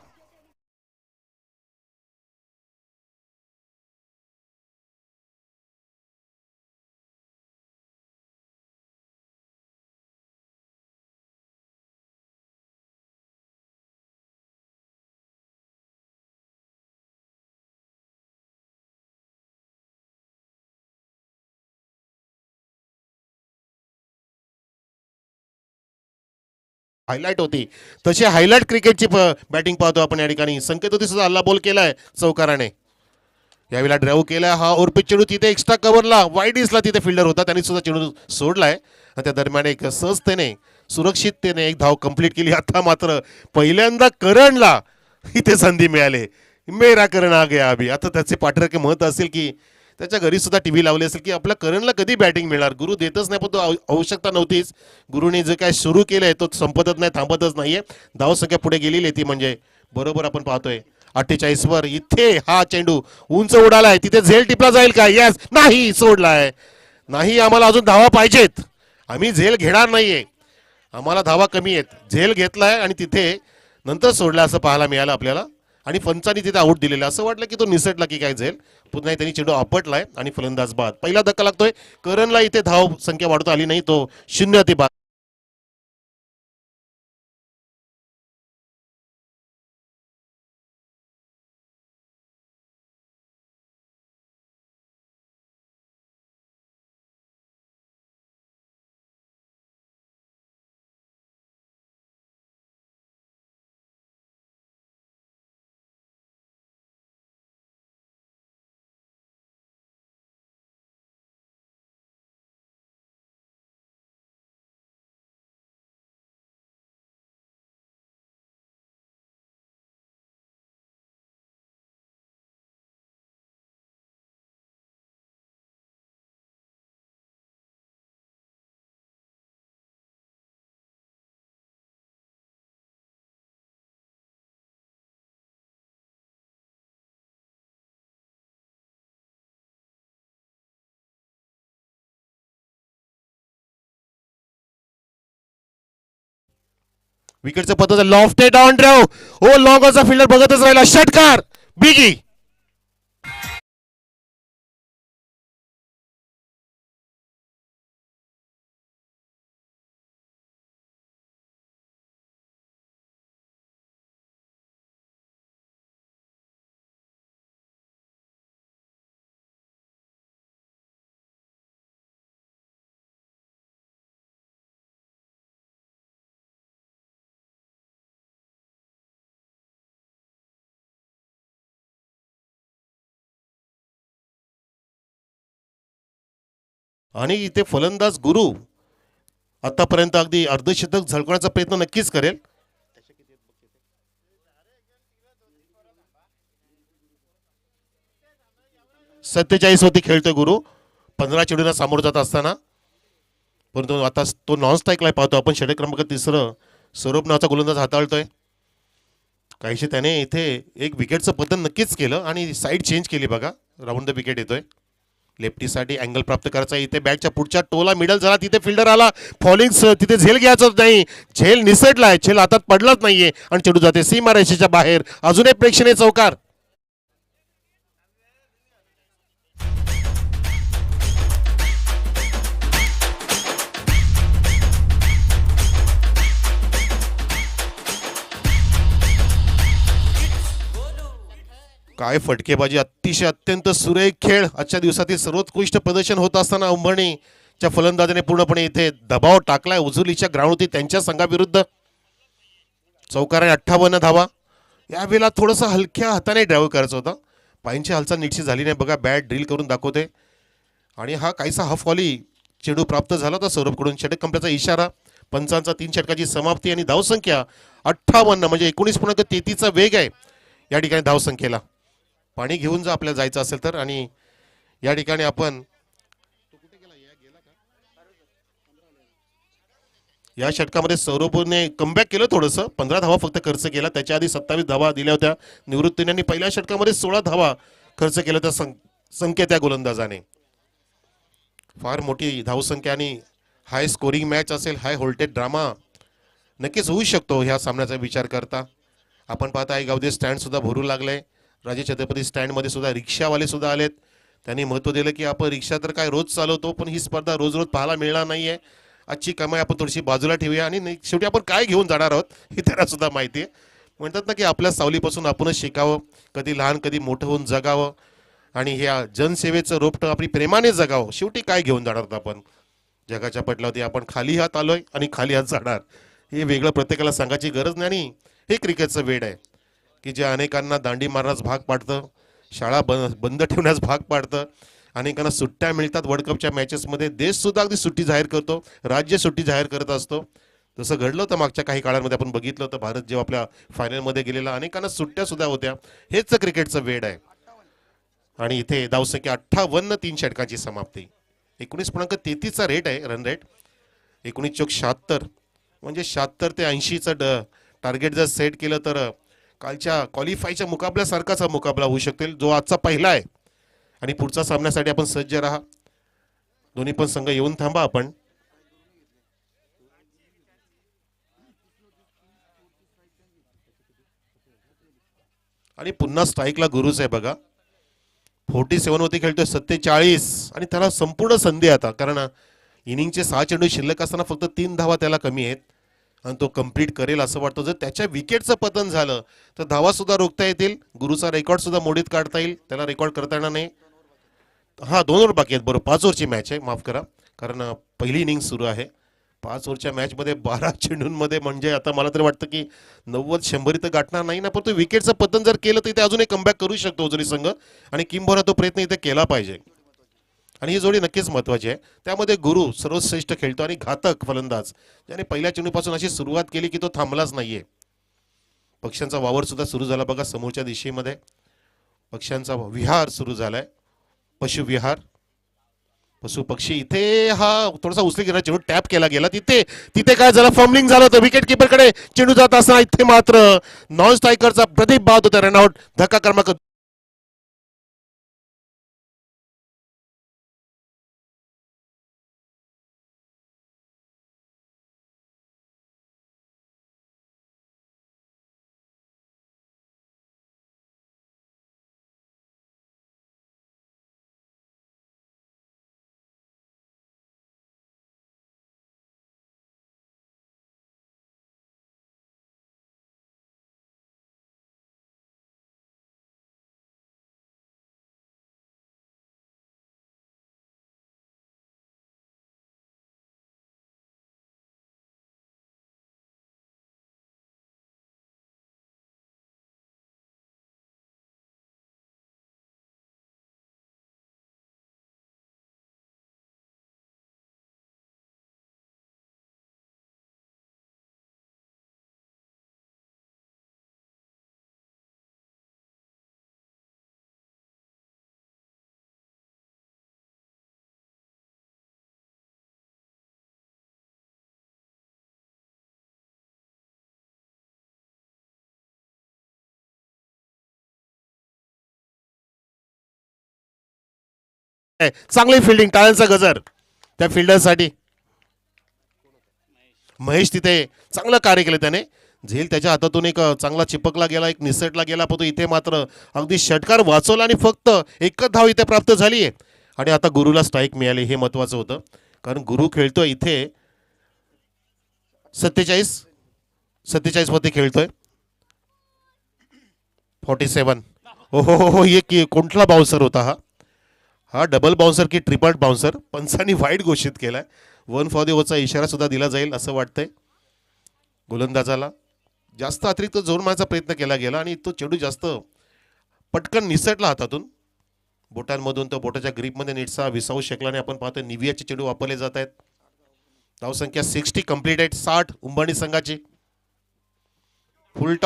हायलाइट होती तशी हायलाइट क्रिकेटची बॅटिंग पाहतो आपण या ठिकाणी. संकेत होती सुद्धा हल्ला बॉल केलाय चौकाराने. यावेळेला ड्राईव्ह केला हा ओरपी चेंडू तिथे एक्स्ट्रा कव्हरला वाईडीसला तिथे फिल्डर होता, त्यांनी सुद्धा चेंडू सोडलाय. त्या दरम्यान एक सहजतेने सुरक्षिततेने एक धाव कंप्लीट केली. आता मात्र पहिल्यांदा करणला इथे संधी मिळाली. मेरा करण आ गया अभि. आता त्याचे पाठराखे मत असेल की त्याच्या घरी सुद्धा टीव्ही लावली असेल की आपल्या करणला कधी बॅटिंग मिळणार. गुरु देतच नाही, पण तो आवश्यकता नव्हतीच. गुरुने जे काय सुरू केलंय तो संपतच नाही, थांबतच नाहीये. धावसंख्या पुढे गेलेली ती म्हणजे बरोबर आपण पाहतोय 48 वर. इथे हा चेंडू उंच उडालाय, तिथे झेल टिपला जाईल का? यस, नाही, सोडलाय. नाही, आम्हाला अजून धावा पाहिजेत, आम्ही झेल घेणार नाहीये, आम्हाला धावा कमी आहेत. झेल घेतलाय आणि तिथे नंतर सोडला असं पाहायला मिळालं आपल्याला. आणि पंचांनी तिथे आऊट दिलेलं, असं वाटलं की तो निसटला की काय झेल. पुन्हा त्यांनी चेंडू आपटलाय आणि फलंदाज बाद. पहिला धक्का लागतोय करणला. इथे धाव संख्या वाढवता आली नाही, तो 0 ते 12. विकेटचं पद्धत लॉफ्टेड ऑन ड्राइव्ह. ओ, लॉंगचा फिल्डर बघतच राहिला. षटकार बिगी. आणि इथे फलंदाज गुरु आतापर्यंत अगदी अर्धशतक झळकण्याचा प्रयत्न नक्कीच करेल. 47 होती खेळतोय गुरु 15 चेंडूंना सामोरं जात असताना. परंतु आता तो नॉन स्ट्राईकला पाहतो आपण. षटक क्रमांक 3 सौरभ नावाचा गोलंदाज हाताळतोय. काहीशी त्याने इथे एक विकेटचं पतन नक्कीच केलं आणि साईड चेंज केली बघा. राऊंड द विकेट येतोय. लेफ्टीसाठी अँगल प्राप्त करायचा. इथे बॅटच्या पुढच्या टोला मिडल झाला, तिथे फिल्डर आला. फॉलिंग तिथे झेल घ्यायचं नाही. झेल निसटलाय, झेल हातात पडलाच नाहीये आणि चेंडू जाते सीमारेषेच्या बाहेर. अजून एक प्रेक्षणीय चौकार. काय फटकेबाजी, अतिशय अत्यंत सुरेख खेळ. आजच्या दिवसातील सर्वोत्कृष्ट प्रदर्शन होत असताना उंबरणीच्या फलंदाजाने पूर्णपणे इथे दबाव टाकलाय उजुलीच्या ग्राउंडवरती त्यांच्या संघाविरुद्ध. चौकाराने 58 धावा. यावेळेला थोडंसं हलक्या हाताने ड्राईव्ह करायचं होतं. पायांची हालचाल नीटशी झाली नाही बघा. बॅट ड्रिल करून दाखवते आणि हा काहीसा हाफ वॉली चेंडू प्राप्त झाला होता सौरभकडून. षटक कंपल्याचा इशारा. पंचांचा 3 षटकाची समाप्ती आणि धावसंख्या 58 म्हणजे 19.33चा वेग आहे या ठिकाणी धावसंख्येला. पाणी घेऊन जा आपल्याला जायचं असेल तर. आणि या ठिकाणी आपण या षटकामध्ये सौरभने कमबॅक केलं, थोडंसं 15 धावा फक्त खर्च केला. त्याच्या आधी 27 धावा दिल्या होत्या निवृत्तीने आणि पहिल्या षटकामध्ये 16 धावा खर्च केल्या त्या संख्या त्या गोलंदाजाने. फार मोठी धावसंख्या आणि हाय स्कोरिंग मॅच असेल, हाय व्होल्टेज ड्रामा नक्कीच होऊ शकतो ह्या सामन्याचा विचार करता. आपण पाहता आहे गावदे स्टँड सुद्धा भरू लागले. राजे छत्रपती स्टँडमध्ये सुद्धा रिक्षावाले सुद्धा आलेत. त्यांनी महत्त्व दिलं की आपण रिक्षा तर काय रोज चालवतो, पण ही स्पर्धा रोज रोज पाहायला मिळणार नाहीये. आजची कमाई आपण थोडीशी बाजूला ठेवूया आणि शेवटी आपण काय घेऊन जाणार आहोत हे त्यांना सुद्धा माहिती आहे. म्हणतात ना की आपल्या सावलीपासून आपणच शिकावं, कधी लहान कधी मोठं होऊन जगावं आणि ह्या जनसेवेचं रोपटं आपली प्रेमाने जगावं. शेवटी काय घेऊन जाणार आहोत आपण जगाच्या पटलावरती? आपण खाली हात आलोय आणि खाली हात जाणार. हे वेगळं प्रत्येकाला सांगायची गरज नाही. आणि हे क्रिकेटचं वेड आहे की जे अनेकांना दांडी मारण्यास भाग पाडतं, शाळा बंद ठेवण्यास भाग पाडतं, अनेकांना सुट्ट्या मिळतात वर्ल्ड कपच्या मॅचेसमध्ये. देशसुद्धा अगदी सुट्टी जाहीर करतो, राज्य सुट्टी जाहीर करत असतो. जसं घडलं होतं मागच्या काही काळांमध्ये, आपण बघितलं होतं भारत जेव्हा आपल्या फायनलमध्ये गेलेला अनेकांना सुट्ट्या सुद्धा होत्या. हेच क्रिकेटचं वेड आहे. आणि इथे धावसंख्या 58, 3 षटकांची समाप्ती. 19.33चा रेट आहे, रन रेट. 19-76 म्हणजे 76 ते 80चं टार्गेट जर सेट केलं तर कालच्या क्वालिफायच्या मुकाबल्यासारखाच हा मुकाबला होऊ शकेल जो आजचा पहिला आहे. आणि पुढच्या सामन्यासाठी आपण सज्ज राहा. दोन्ही पण संघ येऊन थांबा आपण. आणि पुन्हा स्ट्राईकला गुरुच आहे बघा. 47 वरती खेळतोय, 47 आणि त्याला संपूर्ण संधी आता, कारण इनिंगचे 6 चेंडू शिल्लक असताना फक्त 3 धावा त्याला कमी आहेत आणि तो कंप्लीट करेल असं वाटतं. जर त्याच्या विकेटचं पतन झालं तर धावा सुद्धा रोखता येतील, गुरुचा रेकॉर्ड सुद्धा मोडीत काढता येईल. त्याला रेकॉर्ड करता येणार नाही. हा 2 ओव्हर बाकी आहेत, बरोबर 5 ओव्हरची मॅच आहे, माफ करा, कारण पहिली इनिंग सुरू आहे. 5 ओव्हरच्या मॅचमध्ये 12 चेंडूंमध्ये म्हणजे आता मला तरी वाटतं की 90-100 तर गाठणार नाही ना, पण तो विकेटचं पतन जर केलं तर इथे अजून एक कमबॅक करू शकतो उजनी संघ आणि किंबहुना तो प्रयत्न इथे केला पाहिजे. आणि ही जोडी नक्कीच महत्त्वाची आहे. त्यामध्ये गुरु सर्वश्रेष्ठ खेळतो आणि घातक फलंदाज, ज्याने पहिल्या चेंडूपासून अशी सुरुवात केली की तो थांबलाच नाहीये. पक्ष्यांचा वावर सुद्धा सुरू झाला बघा समोरच्या दिशेमध्ये. पक्ष्यांचा विहार सुरू झालाय, पशु विहार, पशु पक्षी. इथे हा थोडासा उचली गेला चेंडू, टॅप केला गेला. तिथे काय झालं, फॉर्मलिंग झालं होतं. विकेट किपरकडे चेंडू जात असताना इथे मात्र नॉन स्ट्रायकरचा प्रदीप बाद होता, रनआउट. धक्का क्रमांक चांगली फिल्डिंग, टाळ्यांचा गजर त्या फिल्डरसाठी. महेश तिथे चांगलं कार्य केलं त्याने. झेल त्याच्या हातातून एक चांगला चिपकला गेला, एक निसटला गेला, पण तो इथे मात्र अगदी षटकार वाचवला आणि फक्त एकच धाव इथे प्राप्त झाली आहे. आणि आता गुरुला स्ट्राईक मिळाली, हे महत्वाचं होतं, कारण गुरु खेळतोय इथे 47 मध्ये खेळतोय. 47. हो हो हो, हे कोणता बाउन्सर होता हा डबल बाउन्सर की ट्रिपल बाउन्सर? पंचांनी वाईट घोषित केलाय. 1 फॉर द ओव्हरचा इशारा सुद्धा दिला जाईल असं वाटतंय. गोलंदाजाला जास्त अतिरिक्त जोर मारण्याचा प्रयत्न केला गेला आणि तो चेंडू जास्त पटकन निसटला हातातून. बोटांमधून तो बोटाच्या ग्रीपमध्ये नीटसा विसावू शकला आणि आपण पाहतो निवियाचे चेंडू वापरले जात आहेत. धावसंख्या 60 कंप्लीट आहेत, 60 उंबरणी संघाची. फुल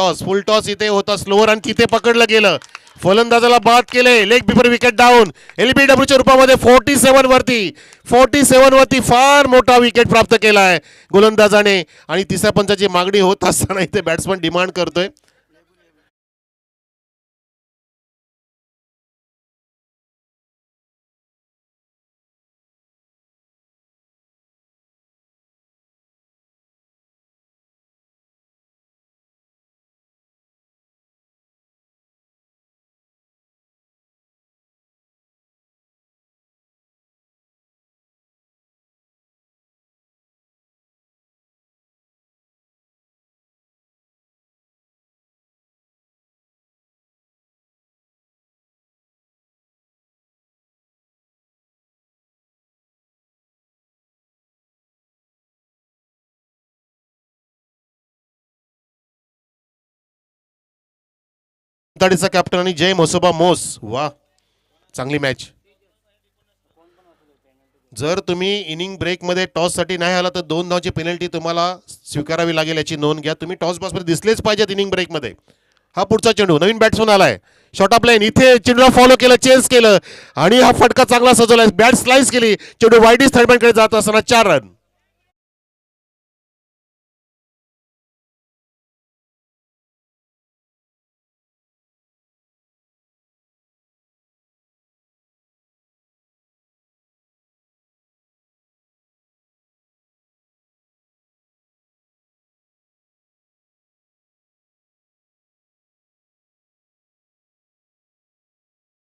टॉस इथे होता स्लोअर आणि तिथे पकडलं गेलं. फलंदाजाला बाद केले, लेग बिफोर विकेट डाऊन. एलबीडब्ल्यूच्या रूपामध्ये 47 वरती फार मोठा विकेट प्राप्त केलाय गोलंदाजाने. आणि तिसऱ्या पंचाची मागणी होत असताना इथे बॅट्समन डिमांड करतोय. ताडीचा कॅप्टन आणि जय म्हसोबा मोस. वा, चांगली मॅच. जर तुम्ही इनिंग ब्रेकमध्ये टॉससाठी नाही आला तर 2 धावांची पेनल्टी तुम्हाला स्वीकारावी लागेल, याची नोंद घ्या. तुम्ही टॉस बॉक्समध्ये दिसलेच पाहिजेत इनिंग ब्रेकमध्ये. हा पुढचा चेंडू, नवीन बॅट्समन आलाय, शॉर्ट ऑफ लाईन, इथे चेंडूला फॉलो केलं, चेस केलं आणि हा फटका चांगला सजवलाय, बॅट स्लाइस केली, चेंडू वाईडीस थर्ड मॅनकडे जात असताना 4 रन.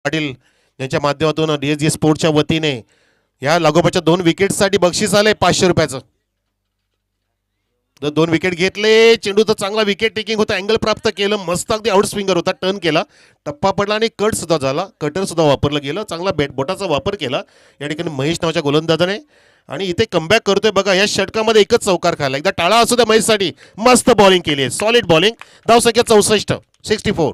पाटील यांच्या माध्यमातून DSG स्पोर्टच्या वतीने या लागोपाठच्या 2 विकेटसाठी बक्षीस आले 500 रुपयाचं. तर 2 विकेट घेतले, चेंडू तर चांगला विकेट टेकिंग होता, अँगल प्राप्त केलं, मस्त अगदी आउट स्विंगर होता, टर्न केला, टप्पा पडला आणि कट सुद्धा झाला, कटर सुद्धा वापरलं गेलं, चांगला बोटाचा वापर केला या ठिकाणी महेश नावाच्या गोलंदाजाने. आणि इथे कमबॅक करतोय बघा, या षटकामध्ये एकच चौकार खायला, एकदा टाळा असू द्या महेशसाठी. मस्त बॉलिंग केली आहे, सॉलिड बॉलिंग. धावसंख्या 64, 64.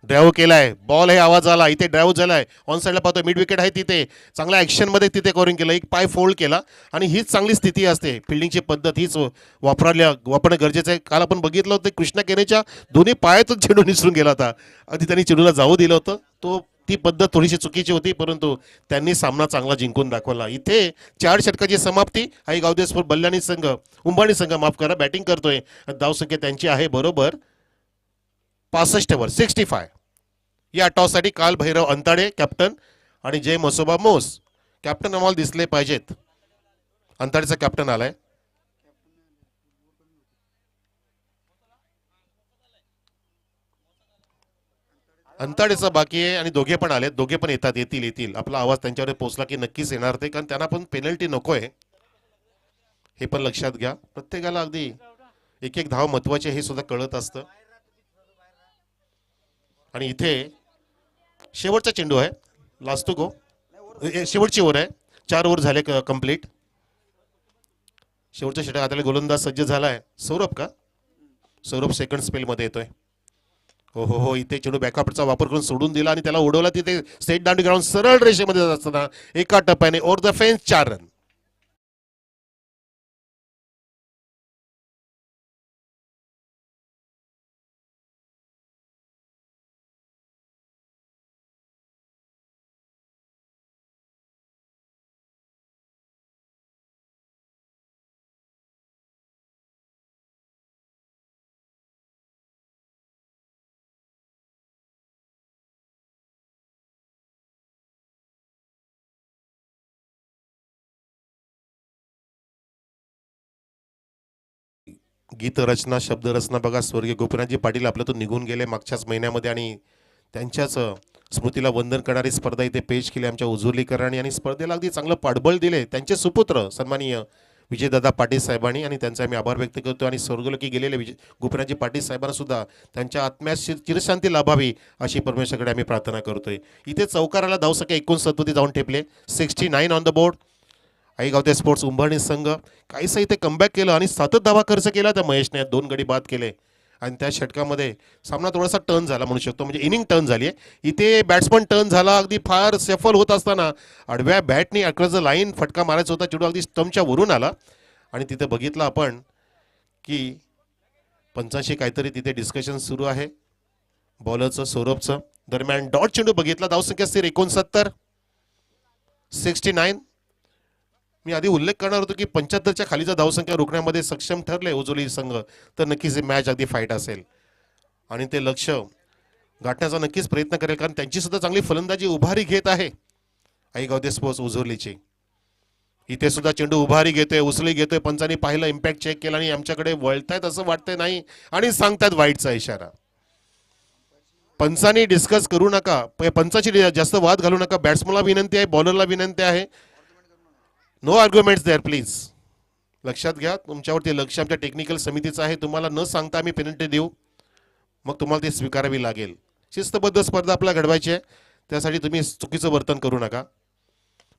ड्राईव्ह केलाय, बॉल हे आवाज आला, इथे ड्राईव्ह झालाय, ऑन साईडला पाहतोय, मिड विकेट आहे तिथे, चांगल्या ॲक्शनमध्ये तिथे कव्हरिंग केलं, एक पाय फोल्ड केला. आणि हीच चांगली स्थिती असते, फिल्डिंगची पद्धत हीच वापरणं गरजेचं आहे. काल आपण बघितलं होतं कृष्णा केनेच्या दोन्ही पायातच चेंडू निसरून गेला होता, अगदी त्यांनी चेंडूला जाऊ दिलं होतं. ती पद्धत थोडीशी चुकीची होती, परंतु त्यांनी सामना चांगला जिंकून दाखवला. इथे 4 षटकाची समाप्ती. आई गावदेव स्पोर्ट बल्लाणी संघ, उंबाणी संघ माफ करा, बॅटिंग करतोय. धावसंख्या त्यांची आहे बरोबर 65 65. या टॉससाठी काल भैरव अंताडे कॅप्टन आणि जय म्हसोबा मोस कॅप्टन आम्हाला दिसले पाहिजेत. अंताडेचा कॅप्टन आलाय. अंताडेचा बाकी आहे आणि दोघे पण आलेत, दोघे पण येतील. आपला आवाज त्यांच्यावर पोहोचला की नक्कीच येणार ते, कारण त्यांना पण पेनल्टी नकोय, हे पण लक्षात घ्या. प्रत्येकाला अगदी एक एक धाव महत्वाची हे सुद्धा कळत असतं. आणि इथे शेवटचा चेंडू आहे, लास्ट टू गो, शेवटची ओव्हर आहे, 4 ओव्हर झाले कंप्लीट. शेवटच्या षटकात आता गोलंदाज सज्ज झालाय. सौरभ सेकंड स्पेलमध्ये येतोय. हो, इथे चेंडू बॅकअपचा वापर करून सोडून दिला आणि त्याला उडवला तिथे स्टेट डाउन ग्राउंड, सरळ रेषेमध्ये जात असताना एका टप्प्याने ओव्हर द फेन्स 4 रन. गीत रचना, शब्द रचना बघा, स्वर्गीय गोपीनाथजी पाटील आपल्यातून निघून गेले मागच्याच महिन्यामध्ये आणि त्यांच्याच स्मृतीला वंदन करणारी स्पर्धा इथे पेश केली आमच्या उजुर्लीकरांनी. आणि स्पर्धेला अगदी चांगलं पाठबळ दिले त्यांचे सुपुत्र सन्माननीय विजयदादा पाटील साहेबांनी, आणि त्यांचा आम्ही आभार व्यक्त करतो. आणि स्वर्गलोकी गेलेले गोपीनाथजी पाटील साहेबांना सुद्धा त्यांच्या आत्म्यास चिरशांती लाभावी अशी परमेश्वराकडे आम्ही प्रार्थना करतोय. इथे चौकाराला धावसंख्या 69 जाऊन ठेपले, 69 ऑन द बोर्ड. आई गावते स्पोर्ट्स उंबरणी संघ काहीसं इथे कमबॅक केलं आणि 7 धावा खर्च केला त्या महेशने, 2 गडी बाद केले. आणि त्या षटकामध्ये सामना थोडासा टर्न झाला म्हणू शकतो, म्हणजे इनिंग टर्न झाली आहे. इथे बॅट्समन टर्न झाला, अगदी फार सफल होत असताना आडव्या बॅटने अक्रॉस द लाईन फटका मारायचा होता, चेंडू अगदी स्टंपच्या वरून आला. आणि तिथे बघितलं आपण की पंचांशी काहीतरी तिथे डिस्कशन सुरू आहे. बॉलरचं सौरभचं. दरम्यान डॉट चेंडू बघितला, धावसंख्या स्थिर 69. 69. मी आधी उल्लेख करणार होतो की 75च्या खालीचा धावसंख्या रोखण्यामध्ये सक्षम ठरले उजोली संघ तर नक्कीच ही मॅच अगदी फाईट असेल आणि ते लक्ष गाठण्याचा नक्कीच प्रयत्न करेल, कारण त्यांची सुद्धा चांगली फलंदाजी उभारी घेत आहे आई गावदे स्पोर्ट्स उजोलीची. इथे सुद्धा चेंडू उभारी घेतोय, उचली घेतोय. पंचांनी पाहिलं, इम्पॅक्ट चेक केला आणि आमच्याकडे वळतायत असं वाटतंय नाही आणि सांगतायत वाईटचा इशारा. पंचांनी डिस्कस करू नका, पंचाची जास्त वाद घालू नका. बॅट्समनला विनंती आहे, बॉलरला विनंती आहे. No arguments there please. लक्षात घ्या, तुमच्यावरती लक्ष आमच्या टेक्निकल समितीचं आहे. तुम्हाला न सांगता आम्ही पेनल्टी देऊ, मग तुम्हाला ते स्वीकारावी लागेल. शिस्तबद्ध स्पर्धा आपल्याला घडवायची आहे, त्यासाठी तुम्ही चुकीचं वर्तन करू नका.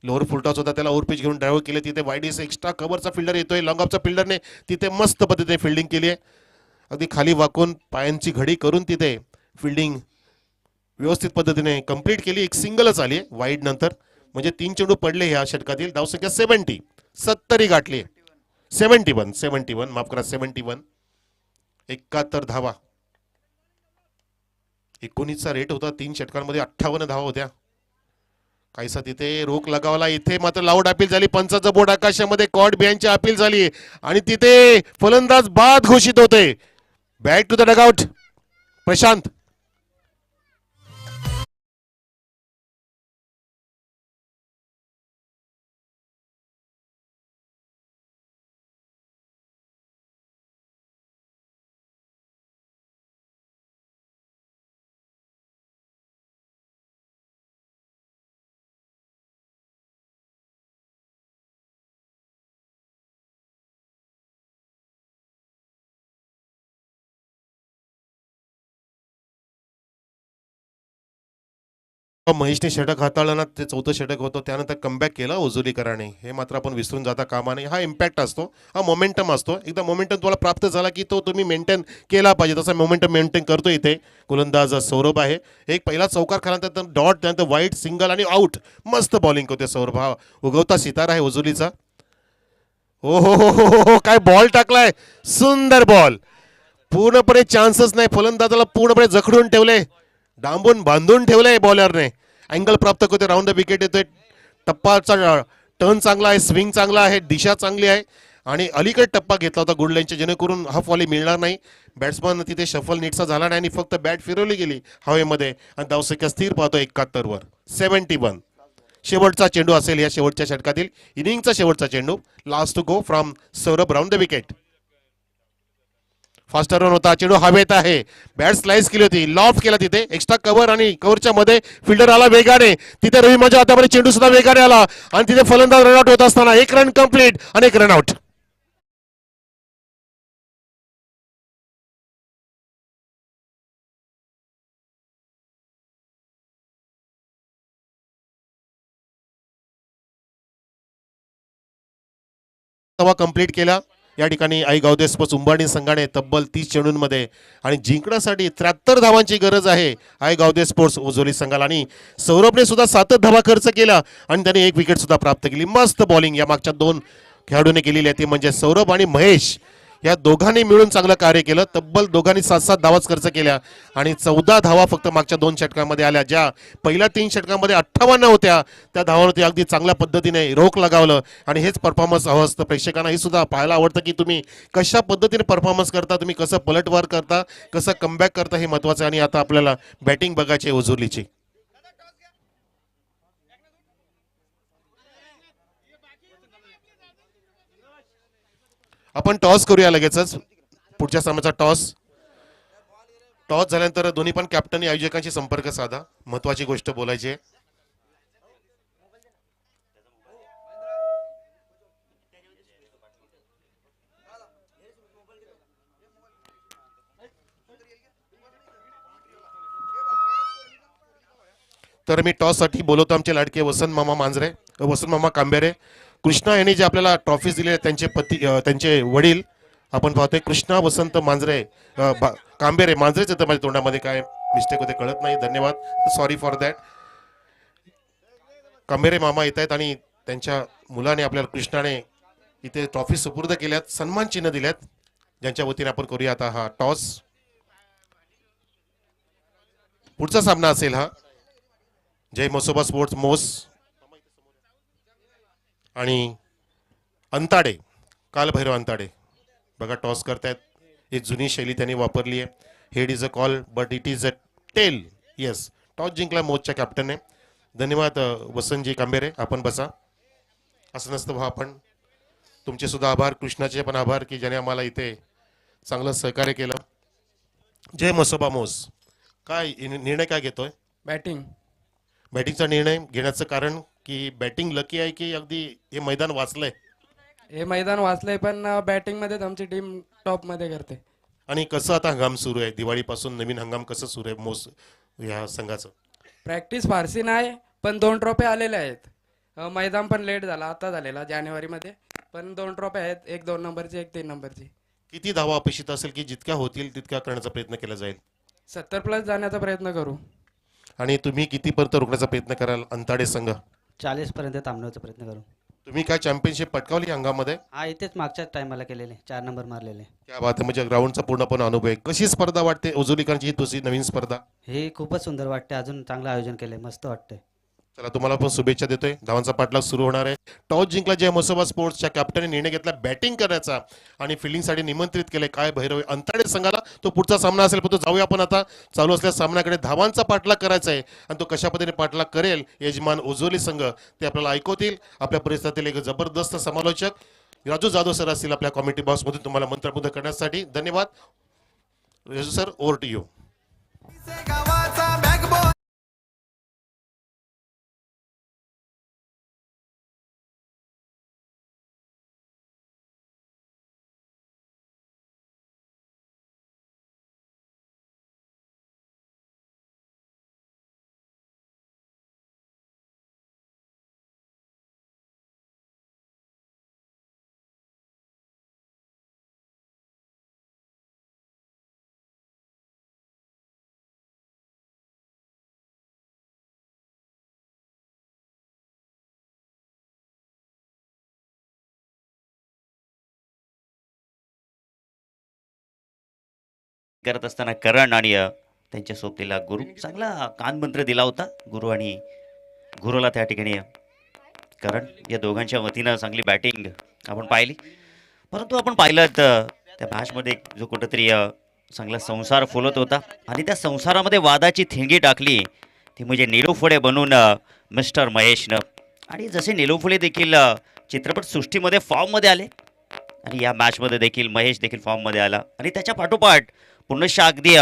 लोअर फुलटॉस होता, त्याला ओव्हरपिच घेऊन ड्राईव्ह केले. तिथे वाईड एक्स्ट्रा कव्हरचा फिल्डर येतोय, लॉंग ऑफचा फिल्डरने तिथे मस्त पद्धतीने फिल्डिंग केली आहे. अगदी खाली वाकून पायांची घडी करून तिथे फिल्डिंग व्यवस्थित पद्धतीने कंप्लीट केली. एक सिंगलच आली वाईड नंतर, म्हणजे 3 चेंडू पडले ह्या षटकातील. धावसंख्या 70. 70 गाठली. 71 माफ करा, 71. 71 धावा. 19चा रेट होता. 3 षटकांमध्ये 58 धावा होत्या. काहीसा तिथे रोख लगावला. इथे मात्र लाऊड अपील झाली. पंचाचं बोर्ड आकाशामध्ये, कॉट बिहाइंडची अपील झाली आणि तिथे फलंदाज बाद घोषित होते. Back to the dugout Prashant. महेशने षटक हाताळलं ना, ते 4थं षटक होतं. त्यानंतर कमबॅक केला उजुलीकराने. हे मात्र आपण विसरून जाता कामा नये. हा इम्पॅक्ट असतो, हा मोमेंटम असतो. एकदा मोमेंटम तुम्हाला प्राप्त झाला की तो तुम्ही मेंटेन केला पाहिजे. तसा मोमेंटम मेंटेन करतो इथे गोलंदाज सौरभ आहे. एक पहिला चौकार खाल्यानंतर डॉट, त्यानंतर वाईट, सिंगल आणि आउट. मस्त बॉलिंग होते सौरभ. हा उगवता सितारा आहे उजुलीचा. हो हो हो हो हो, काय बॉल टाकलाय, सुंदर बॉल. पूर्णपणे चान्सच नाही, फलंदाजाला पूर्णपणे जखडून ठेवले, डांबून बांधून ठेवलंय बॉलरने. अँगल प्राप्त करतोय, राऊंड द विकेट येतोय. टप्पाचा टर्न चांगला आहे, स्विंग चांगला आहे, दिशा चांगली आहे आणि अलीकडे टप्पा घेतला होता गुड लाईनच्या, जेणेकरून हाफ वॉली मिळणार नाही. बॅट्समन तिथे शफल नीटचा झाला नाही आणि फक्त बॅट फिरवली गेली हवेमध्ये आणि धावसंख्या स्थिर पाहतो 71 वर. 71. शेवटचा चेंडू असेल या शेवटच्या षटकातील, इनिंगचा शेवटचा चेंडू. Last two go from Saurabh, round the wicket. Faster run होता, चेंडू हवेत आहे. बॅट स्लाइस केली होती, लॉफ्ट केला तिथे, एक्स्ट्रा कव्हर आणि कव्हरच्या मध्ये फिल्डर आला वेगाने. तिथे रवी माझ्या हातामध्ये चेंडू सुद्धा वेगाने आला आणि तिथे फलंदाज रनआउट होत असताना 1 रन कंप्लीट आणि 1 रनआउट. कंप्लीट केला या ठिकाणी आई गावदे स्पोर्ट्स उंबाडी संघाने तब्बल 30 चेंडूंमध्ये आणि जिंकण्यासाठी 73 धावांची गरज आहे आई गावदे स्पोर्ट्स उजोली संघाला. आणि सौरभने सुद्धा 7 धावा खर्च केला आणि त्याने 1 विकेट सुद्धा प्राप्त केली. मस्त बॉलिंग या मागच्या 2 खेळाडूने केलेली आहे, ती म्हणजे सौरभ आणि महेश. या दोघांनी मिळून चांगलं कार्य केलं. तब्बल दोघांनी 7-7 धावाच खर्च केल्या आणि 14 धावा फक्त मागच्या 2 षटकांमध्ये आल्या. ज्या पहिल्या 3 षटकांमध्ये 58 होत्या, त्या धावांवरती अगदी चांगल्या पद्धतीने रोख लगावलं आणि हेच परफॉर्मन्स हवं असतं. प्रेक्षकांना ही सुद्धा पाहायला आवडतं की तुम्ही कशा पद्धतीने परफॉर्मन्स करता, तुम्ही कसं पलटवार करता, कसं कमबॅक करता, हे महत्वाचं आहे. आणि आता आपल्याला बॅटिंग बघायची आहे उजुलीची. आपण टॉस करूया लगेचच, पुढच्या सामन्याचा टॉस. टॉस झाल्यानंतर दोन्ही पण कॅप्टन आयोजकांशी संपर्क साधा, महत्वाची गोष्ट बोलायची आहे. तर मी टॉस साठी बोलवतो आमचे लाडके वसंत मामा मांजरे, वसंत मामा कांबेरे. कृष्णा यांनी जे आपल्याला ट्रॉफीज दिले त्यांचे पती, त्यांचे वडील आपण पाहतोय. कृष्णा वसंत मांजरे कांबेरे, मांजरेच येतं माझ्या तोंडामध्ये, काय मिस्टेक होते कळत नाही. धन्यवाद, सॉरी फॉर दॅट. कांबेरे मामा येत आहेत आणि त्यांच्या मुलाने आपल्याला कृष्णाने इथे ट्रॉफी सुपूर्द केल्यात, सन्मान चिन्ह दिल्यात, ज्यांच्या वतीने आपण करूया आता हा टॉस. पुढचा सामना असेल हा जय मसोबा स्पोर्ट्स मोस आणि अंताडे, कालभैरव अंताडे. बघा टॉस करतायत, एक जुनी शैली त्यांनी वापरली आहे. Head is a call but it is a tail. Yes, toss जिंकला मोजच्या कॅप्टनने. धन्यवाद वसंतजी कांबेरे, आपण बसा. असं नसतं व्हा, आपण तुमचे सुद्धा आभार, कृष्णाचे पण आभार की ज्याने आम्हाला इथे चांगलं सहकार्य केलं. जय मसोबा मोस, काय निर्णय काय घेतोय? बॅटिंग. बॅटिंगचा निर्णय घेण्याचं कारण की बॅटिंग लकी आहे की अगदी हे मैदान वाचलंय? हे मैदान वाचलंय पण बॅटिंगमध्येच आमची टीम टॉपमध्ये करते. आणि कसं आता हंगाम सुरू आहे, दिवाळीपासून नवीन हंगाम कसं सुरू आहे मोस ह्या संघाचं? प्रॅक्टिस फारशी नाही पण 2 ट्रॉफी आलेल्या आहेत. मैदान पण लेट झाला, आता झालेला जानेवारीमध्ये, पण 2 ट्रॉफी आहेत, एक 2 नंबरची, एक 3 नंबरची. किती धावा अपेक्षित असेल की जितक्या होतील तितक्या करण्याचा प्रयत्न केला जाईल? 70+ जाण्याचा प्रयत्न करू. आणि तुम्ही कितीपर्यंत रोखण्याचा प्रयत्न कराल अंताडे संघ? 40पर्यंत थांबण्याचा प्रयत्न करू. तुम्ही काय चॅम्पियनशिप पटकावली हंगामध्ये? हा, इथेच मागच्याच टायमाला केलेले 4 नंबर मारलेले. क्या बात आहे, म्हणजे ग्राउंडचा पूर्णपणे अनुभव आहे. कशी स्पर्धा वाटते ओझोलीकरांची ही दुसरी नवीन स्पर्धा? हे खूपच सुंदर वाटते, अजून चांगलं आयोजन केलंय, मस्त वाटतंय. चला, तुम्हाला पण शुभेच्छा देतोय. धावांचा पाठलाग सुरू होणार आहे. टॉस जिंकला जय मसोबा स्पोर्ट्सच्या कॅप्टनने निर्णय घेतला बॅटिंग करण्याचा आणि फिल्डिंगसाठी निमंत्रित केले काय भैरव अंताडे संघाला. तो पुढचा सामना असेल, पण तो जाऊया आपण आता चालू असलेल्या सामन्याकडे. धावांचा पाठलाग करायचा आहे आणि तो कशा पद्धतीने पाठलाग करेल यजमान ओझोली संघ ते आपल्याला ऐकवतील. आपल्या परिसरातील एक जबरदस्त समालोचक राजू जाधव सर असतील आपल्या कॉमेंट्री बॉक्समधून तुम्हाला मंत्रमुग्ध करण्यासाठी. धन्यवाद Raju sir, over to you. गावाचा बॅकबोन करत असताना करण आणि त्यांच्या सोबतीला गुरु चांगला कानमंत्र दिला होता. गुरु आणि गुरुला त्या ठिकाणी करण या दोघांच्या वतीनं चांगली बॅटिंग आपण पाहिली. परंतु आपण पाहिलं त्या मॅचमध्ये जो कुठंतरी चांगला संसार फुलत होता आणि त्या संसारामध्ये वादाची ठिणगी टाकली ती म्हणजे नीलू फुले बनून मिस्टर महेशनं. आणि जसे नीलू फुले देखील चित्रपट सृष्टीमध्ये फॉर्ममध्ये आले आणि या मॅचमध्ये देखील महेश देखील फॉर्ममध्ये आला आणि त्याच्या पाठोपाठ पुनश्च अगदी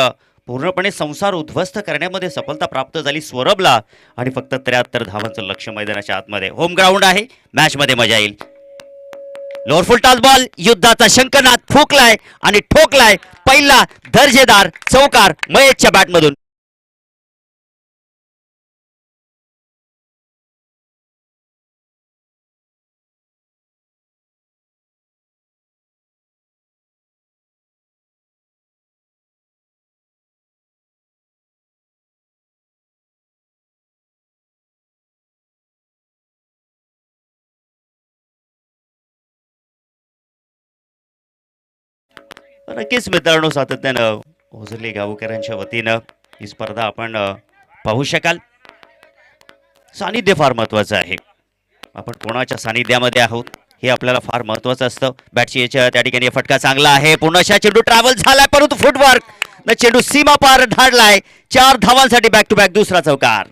पूर्णपणे संसार उद्ध्वस्त करण्यामध्ये सफलता प्राप्त झाली स्वरबला. आणि फक्त 73 धावांचं लक्ष्य मैदानाच्या आतमध्ये. होम ग्राउंड आहे, मॅचमध्ये मजा येईल. लोअर फुल टॉस बॉल, युद्धाचा शंखनाद फुकलाय आणि ठोकलाय पहिला दर्जेदार चौकार महेशच्या बॅटमधून. नक्कीच मित्रांनो, सातत्यानं ओझरली गावकऱ्यांच्या वतीनं ही स्पर्धा आपण पाहू शकाल. सानिध्य फार महत्वाचं आहे. आपण कोणाच्या सानिध्यामध्ये आहोत हे आपल्याला फार महत्वाचं असतं. बॅटची त्या ठिकाणी फटका चांगला आहे. पुन्हा चेंडू ट्रॅव्हल झालाय परंतु फुटवर्क न चेंडू सीमा पार धाडलाय. 4 धावांसाठी बॅक टू बॅक दुसरा चौकार.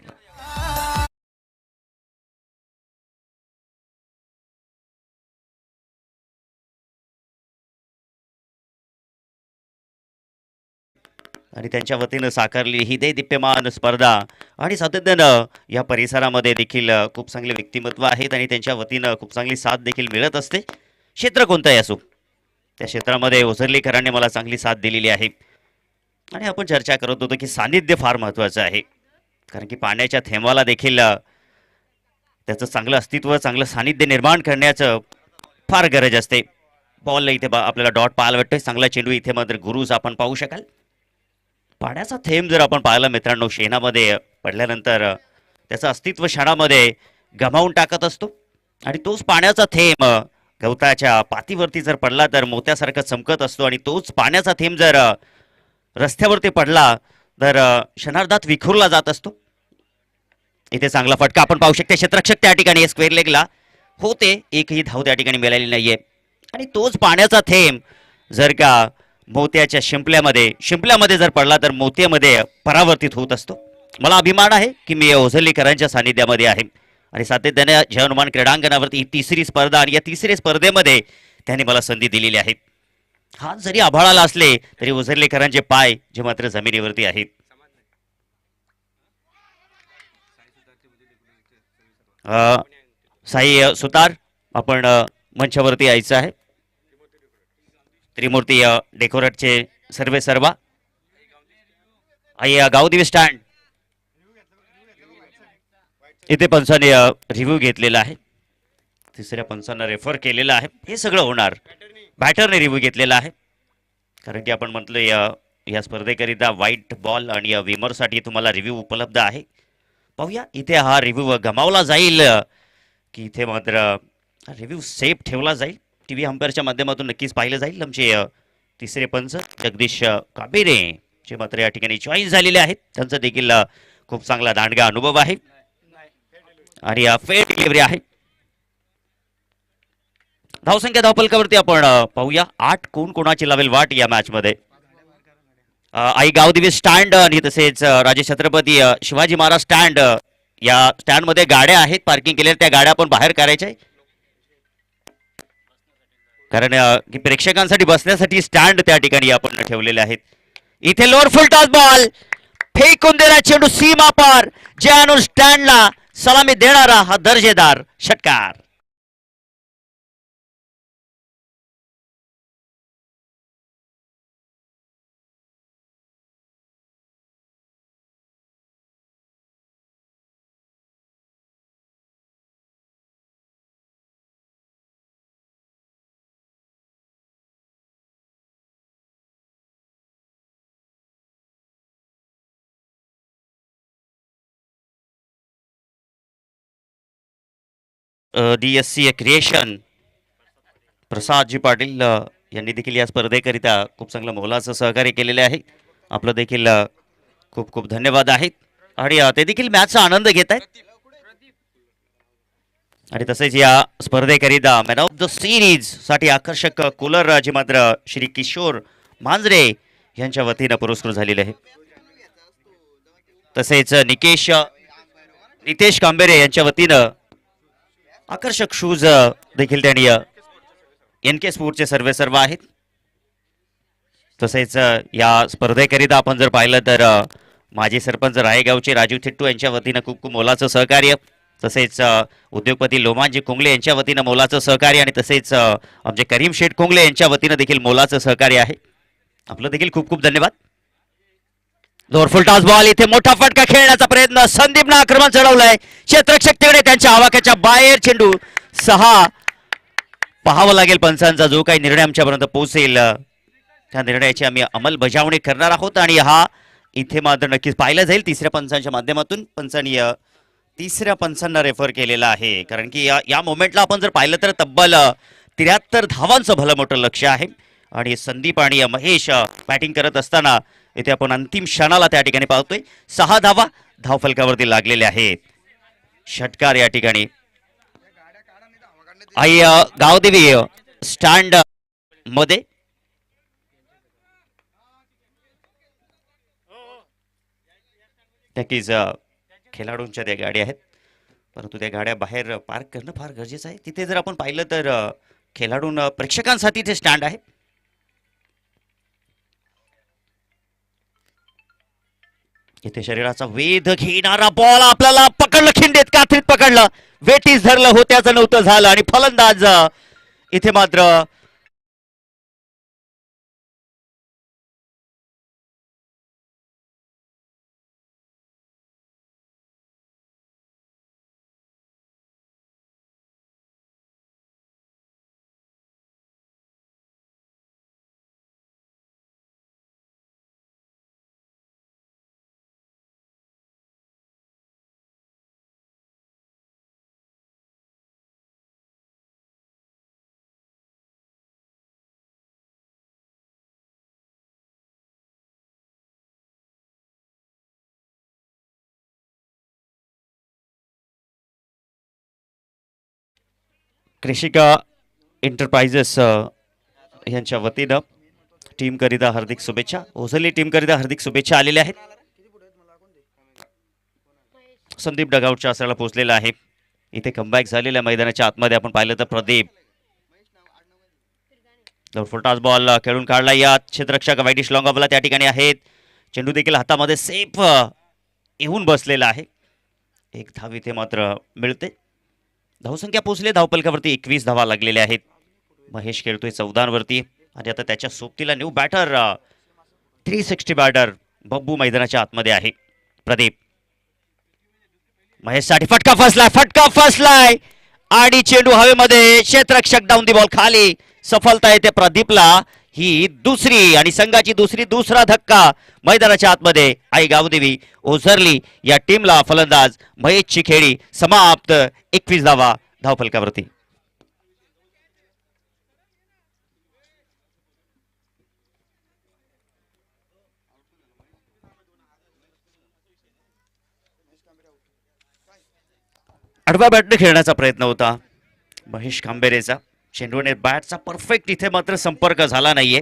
आणि त्यांच्या वतीनं साकारली ही देदीप्यमान स्पर्धा. आणि सातत्यानं या परिसरामध्ये देखील खूप चांगले व्यक्तिमत्व आहेत आणि त्यांच्या वतीनं खूप चांगली साथ देखील मिळत असते. क्षेत्र कोणतंही असो त्या क्षेत्रामध्ये ओझरलीकरांनी मला चांगली साथ दिलेली आहे. आणि आपण चर्चा करत होतो की सानिध्य फार महत्त्वाचं आहे, कारण की पाण्याच्या थेंबाला देखील त्याचं चांगलं अस्तित्व, चांगलं सानिध्य निर्माण करण्याचं फार गरज असते. बॉलला इथे आपल्याला डॉट पाहायला भेटतोय. चांगला चेंडू इथे मात्र गुरुज आपण पाहू शकाल. पाण्याचा थेंब जर आपण पाहिला मित्रांनो, शेणामध्ये पडल्यानंतर त्याचं अस्तित्व क्षणामध्ये गमावून टाकत असतो. आणि तोच पाण्याचा थेंब गवताच्या पातीवरती जर पडला तर मोत्यासारखा चमकत असतो. आणि तोच पाण्याचा थेंब जर रस्त्यावरती पडला तर क्षणार्धात विखुरला जात असतो. इथे चांगला फटका आपण पाहू शकते. क्षेत्ररक्षक त्या ठिकाणी स्क्वेअर लेगला होते, एकही धाव त्या ठिकाणी मिळालेली नाहीये. आणि तोच पाण्याचा थेंब जर का मोत्याच्या शिंपल्यामध्ये जर पडला तर मोत्यामध्ये परावर्तित होत असतो. मला अभिमान आहे की मी ओझरलीकरांच्या सानिध्यामध्ये आहे आणि सातत्याने जयनुमान क्रीडांगणावरती ही तिसरी स्पर्धा आणि या तिसरी स्पर्धेमध्ये त्यांनी मला संधी दिलेली आहे. हात जरी आभाळाला असले तरी ओझरलीकरांचे पाय जे मात्र जमिनीवरती आहेत. साई सुतार आपण मंचावरती यायचं आहे. त्रिमूर्ती डेकोरेटचे सर्वा आई गावदेवी स्टँड इथे पंचाने रिव्ह्यू घेतलेला आहे. तिसऱ्या पंचांना रेफर केलेला आहे. हे सगळं होणार बॅटरने रिव्ह्यू घेतलेला आहे, कारण की आपण म्हटलं या स्पर्धेकरिता व्हाईट बॉल आणि विमरसाठी तुम्हाला रिव्ह्यू उपलब्ध आहे. पाहूया इथे हा रिव्ह्यू गमावला जाईल की इथे मात्र रिव्ह्यू सेफ ठेवला जाईल. टी व्ही अंपायरच्या माध्यमातून नक्कीच पाहिलं जाईल. आमचे तिसरे पंच जगदीश काबेरे जे मात्र या ठिकाणी चॉईस झालेले आहेत. त्यांचा देखील खूप चांगला दांडगा अनुभव आहे आणि फेअर डिलिव्हरी आहे. धावसंख्या धावपलकावरती आपण पाहूया 8 कोणाची लावेल वाट या मॅच मध्ये. आई गावदेवी स्टँड आणि तसेच राजे छत्रपती शिवाजी महाराज स्टँड या स्टँड मध्ये गाड्या आहेत पार्किंग केलेल्या. त्या गाड्या आपण बाहेर करायच्या आहे, कारण की प्रेक्षकांसाठी बसण्यासाठी स्टँड त्या ठिकाणी आपण ठेवलेले आहेत. इथे लोअर फुल टॉस बॉल फेकून देणार चेंडू सीमा पार. ज्यानुसार स्टँडला सलामी देणारा हा दर्जेदार षटकार. DSC क्रिएशन प्रसादजी पाटील यांनी देखील या स्पर्धेकरिता खूप चांगलं मोलाचं सहकार्य केलेले आहे. आपलं देखील खूप खूप धन्यवाद आहेत. आणि ते देखील मॅचचा आनंद घेत आहेत. आणि तसेच या स्पर्धेकरिता मॅन ऑफ द सिरीज साठी आकर्षक कूलर जे मात्र श्री किशोर मांजरे यांच्या वतीनं पुरस्कृत झालेले आहे. तसेच नितेश कांबेरे यांच्या वतीनं आकर्षक शूज देखील त्यांनी NK स्पोर्टचे सर्व आहेत. तसेच या स्पर्धेकरिता आपण जर पाहिलं तर माजी सरपंच रायगावचे राजू थिट्टू यांच्या वतीनं खूप खूप मोलाचं सहकार्य. तसेच उद्योगपती लोमांजी कुंगले यांच्या वतीनं मोलाचं सहकार्य आणि तसेच आमचे करीम शेठ कुंगले यांच्या वतीनं देखील मोलाचं सहकार्य आहे. आपलं देखील खूप खूप धन्यवाद. लोअर फुल टॉस बॉल इथे मोठा फटका खेळण्याचा प्रयत्न. संदीपनं आक्रमण चढवलंय. क्षेत्ररक्षक तिकडे त्यांच्या आवाक्याच्या बाहेर चेंडू 6. पाहावं लागेल पंचांचा जो काही निर्णय आमच्यापर्यंत पोहोचेल त्या निर्णयाची आम्ही अंमलबजावणी करणार आहोत. आणि हा इथे मात्र नक्कीच पाहिलं जाईल तिसऱ्या पंचांच्या माध्यमातून. पंचांनी तिसऱ्या पंचांना रेफर केलेला आहे, कारण की या मोमेंटला आपण जर पाहिलं तर तब्बल 73 धावांचं भलं मोठं लक्ष आहे. आणि संदीप आणि महेश बॅटिंग करत असताना इथे आपण अंतिम क्षणाला त्या ठिकाणी पाहतोय 6 धावा धावफलकावरती लागलेल्या आहेत. षटकार या ठिकाणी आई गावदेवी स्टँड मध्ये नक्कीच खेळाडूंच्या त्या गाड्या आहेत, परंतु त्या गाड्या बाहेर पार्क करणं फार गरजेचं आहे. तिथे जर आपण पाहिलं तर खेळाडूंना प्रेक्षकांसाठी ते स्टँड आहे. इथे शरीराचा वेध घेणारा बॉल आपल्याला पकडलं, खिंडीत कात्रीत पकडलं, वेटीस धरलं, होत्याचं नव्हतं झालं आणि फलंदाज इथे मात्र कृषिका एंटरप्राइजेस यांच्या वतीनं टीमकरिता हार्दिक शुभेच्छा. ओझरली टीमकरिता हार्दिक शुभेच्छा आलेल्या आहेत. संदीप डगआउटच्या आसराला पोहोचलेला आहे. इथे कमबॅक झालेल्या मैदानाच्या आतमध्ये आपण पाहिलं तर प्रदीप फुलटॉस बॉल खेळून काढला. या क्षेत्ररक्षक वाईटिश लॉंग ऑफला त्या ठिकाणी आहेत. चेंडू देखील हातामध्ये सेफ येऊन बसलेला आहे. एक धाव इथे मात्र मिळते. धावसंख्या पोहोचली धावपलकावरती 21 धावा लागलेल्या आहेत. महेश खेळतोय 14 वरती आणि आता त्याच्या सोबतीला न्यू बॅटर 360 बॅटर बब्बू मैदानाच्या आतमध्ये आहे. प्रदीप महेशसाठी फटका फसलाय आणि चेंडू हवेमध्ये. क्षेत्ररक्षक डाऊन दी बॉल खाली. सफलता येते प्रदीपला. ही दुसरी आणि संघाची दुसरा धक्का मैदानाच्या आतमध्ये. आई गावदेवी ओझरली या टीमला फलंदाज महेशची खेळी समाप्त. 21 धावा धावफलकावरती. आडवा बॅटने खेळण्याचा प्रयत्न होता महेश खांबेरेचा. चेंडूने बॅटचा परफेक्ट इथे मात्र संपर्क झाला नाहीये.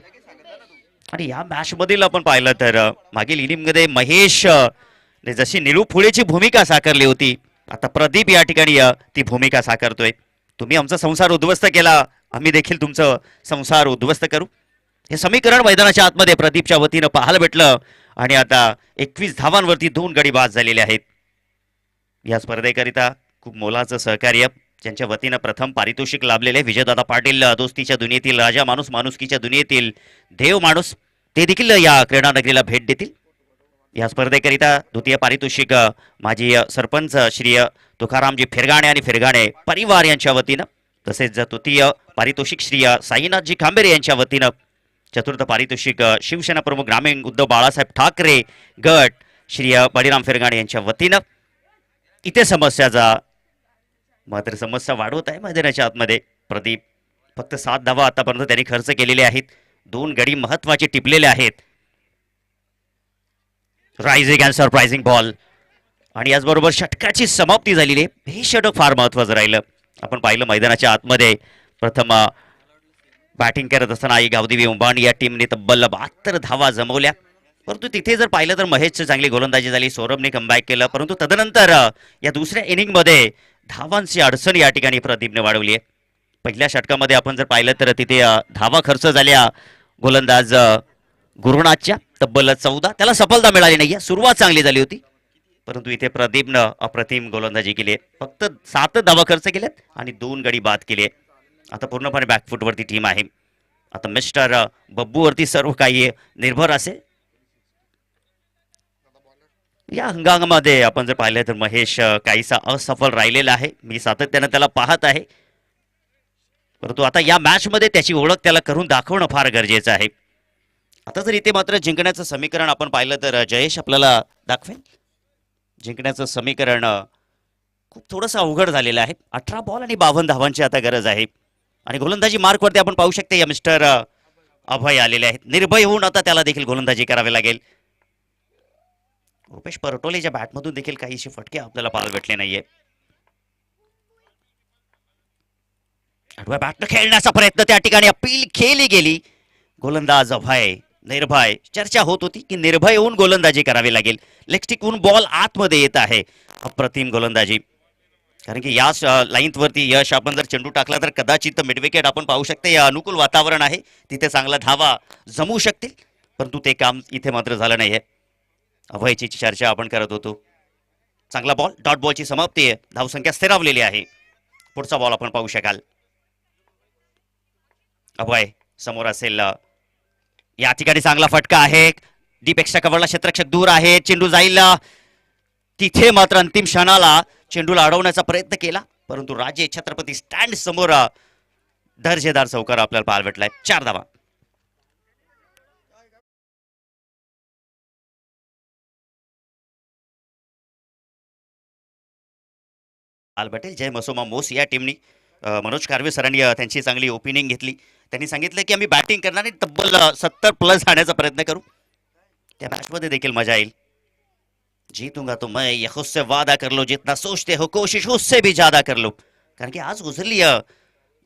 आणि या मॅच मधील आपण पाहिलं तर मागील इनिंग मध्ये महेश ने जशी निळू फुलेची भूमिका साकारली होती, आता प्रदीप या ठिकाणी ती भूमिका साकारतोय. तुम्ही आमचा संसार उद्ध्वस्त केला, आम्ही देखील तुमचं संसार उद्ध्वस्त करू. हे समीकरण मैदानाच्या आतमध्ये प्रदीपच्या वतीनं पाहायला भेटलं. आणि आता 21 धावांवरती 2 गडी बाद झालेले आहेत. या स्पर्धेकरिता खूप मोलाचं सहकार्य ज्यांच्या वतीनं प्रथम पारितोषिक लाभलेले विजयदादा पाटील, दोस्तीच्या दुनियेतील राजा माणूस, माणुसकीच्या दुनियेतील देव माणूस, ते देखील या क्रीडा नगरीला भेट देतील. या स्पर्धेकरिता द्वितीय पारितोषिक माजी सरपंच श्री तुकारामजी फिरगाणे आणि फिरगाणे परिवार यांच्या वतीनं, तसेच तृतीय पारितोषिक श्री साईनाथजी खांबेरे यांच्या वतीनं, चतुर्थ पारितोषिक शिवसेना प्रमुख ग्रामीण उद्धव बाळासाहेब ठाकरे गट श्री बळीराम फिरगाणे यांच्या वतीनं. इथे समस्याचा मात्र समस्या वाढवत आहे मैदानाच्या आतमध्ये. प्रदीप फक्त 7 धावा आतापर्यंत त्यांनी खर्च केलेले आहेत. 2 गडी महत्वाचे टिपलेले आहेत. रायझिंग अँड सरप्राइझिंग बॉल आणि याचबरोबर षटकाची समाप्ती झालेली आहे. हे षटक फार महत्वाचं राहिलं. आपण पाहिलं मैदानाच्या आतमध्ये प्रथम बॅटिंग करत असताना आई गावदेवी उंबाणी या टीमने तब्बल 72 धावा जमवल्या. परंतु तिथे जर पाहिलं तर महेशची चांगली गोलंदाजी झाली, सौरभने कमबॅक केलं. परंतु तदनंतर या दुसऱ्या इनिंगमध्ये धावांची अडचण या ठिकाणी प्रदीपने वाढवली आहे. पहिल्या षटकामध्ये आपण जर पाहिलं तर तिथे धावा खर्च झाल्या गोलंदाज गुरुनाथच्या तब्बल 14. त्याला सफलता मिळाली नाहीये. सुरुवात चांगली झाली होती, परंतु इथे प्रदीपनं अप्रतिम गोलंदाजी केली आहे. फक्त 7 धावा खर्च केल्यात आणि 2 गडी बाद केले. आता पूर्णपणे बॅकफुटवरती टीम आहे. आता मिस्टर बब्बूवरती सर्व काही निर्भर असेल. या हंगामामध्ये आपण जर पाहिलं तर महेश काहीसा असफल राहिलेला आहे. मी सातत्यानं त्याला पाहत आहे, परंतु आता या मॅच मध्ये त्याची ओळख त्याला करून दाखवणं फार गरजेचं आहे. आता जर इथे मात्र जिंकण्याचं समीकरण आपण पाहिलं तर जयेश आपल्याला दाखवेल. जिंकण्याचं समीकरण खूप थोडंसं अवघड झालेलं आहे. 18 बॉल आणि 52 धावांची आता गरज आहे. आणि गोलंदाजी मार्कवरती आपण पाहू शकते या मिस्टर अभय आलेले आहेत. निर्भय होऊन आता त्याला देखील गोलंदाजी करावी लागेल. रुपेश परटोलेच्या बॅटमधून देखील काहीशी फटके आपल्याला पाहायला भेटले नाहीये. आडव्या बॅटनं खेळण्याचा प्रयत्न त्या ठिकाणी अपील केली गेली. गोलंदाज अभय निर्भय. चर्चा होत होती की निर्भय होऊन गोलंदाजी करावी लागेल. लेगस्टिकवरून बॉल आतमध्ये येत आहे. अप्रतिम गोलंदाजी. कारण की या लाईनवरती यश आपण जर चेंडू टाकला तर कदाचित मिडविकेट आपण पाहू शकते. या अनुकूल वातावरण आहे, तिथे चांगला धावा जमू शकतील, परंतु ते काम इथे मात्र झालं नाहीये. अभयची चर्चा आपण करत होतो. चांगला बॉल, डॉट बॉलची समाप्ती आहे. धावसंख्या स्थिरावलेली आहे. पुढचा बॉल आपण पाहू शकाल. अभय समोर असेल. या ठिकाणी चांगला फटका आहे. डीपेक्षा कव्हरला क्षेत्ररक्षक दूर आहे. चेंडू जाईल तिथे मात्र अंतिम क्षणाला चेंडूला अडवण्याचा प्रयत्न केला, परंतु राजे छत्रपती स्टँड समोर दर्जेदार चौकार आपल्याला पाहायला भेटलाय. 4 धावा. भेटेल. जय मसोमा मोस या टीमनी मनोज कारवे सरांनी त्यांची चांगली ओपिनिंग घेतली. त्यांनी सांगितलं की आम्ही बॅटिंग करणार आणि तब्बल 70+ जाण्याचा प्रयत्न करू. त्या मॅचमध्ये देखील मजा येईल. जीतूंगा तो मैं ये खुद से वादा कर लो, जितना सोचते हो कोशिश उससे भी ज्यादा कर लो. कारण की आज उजरली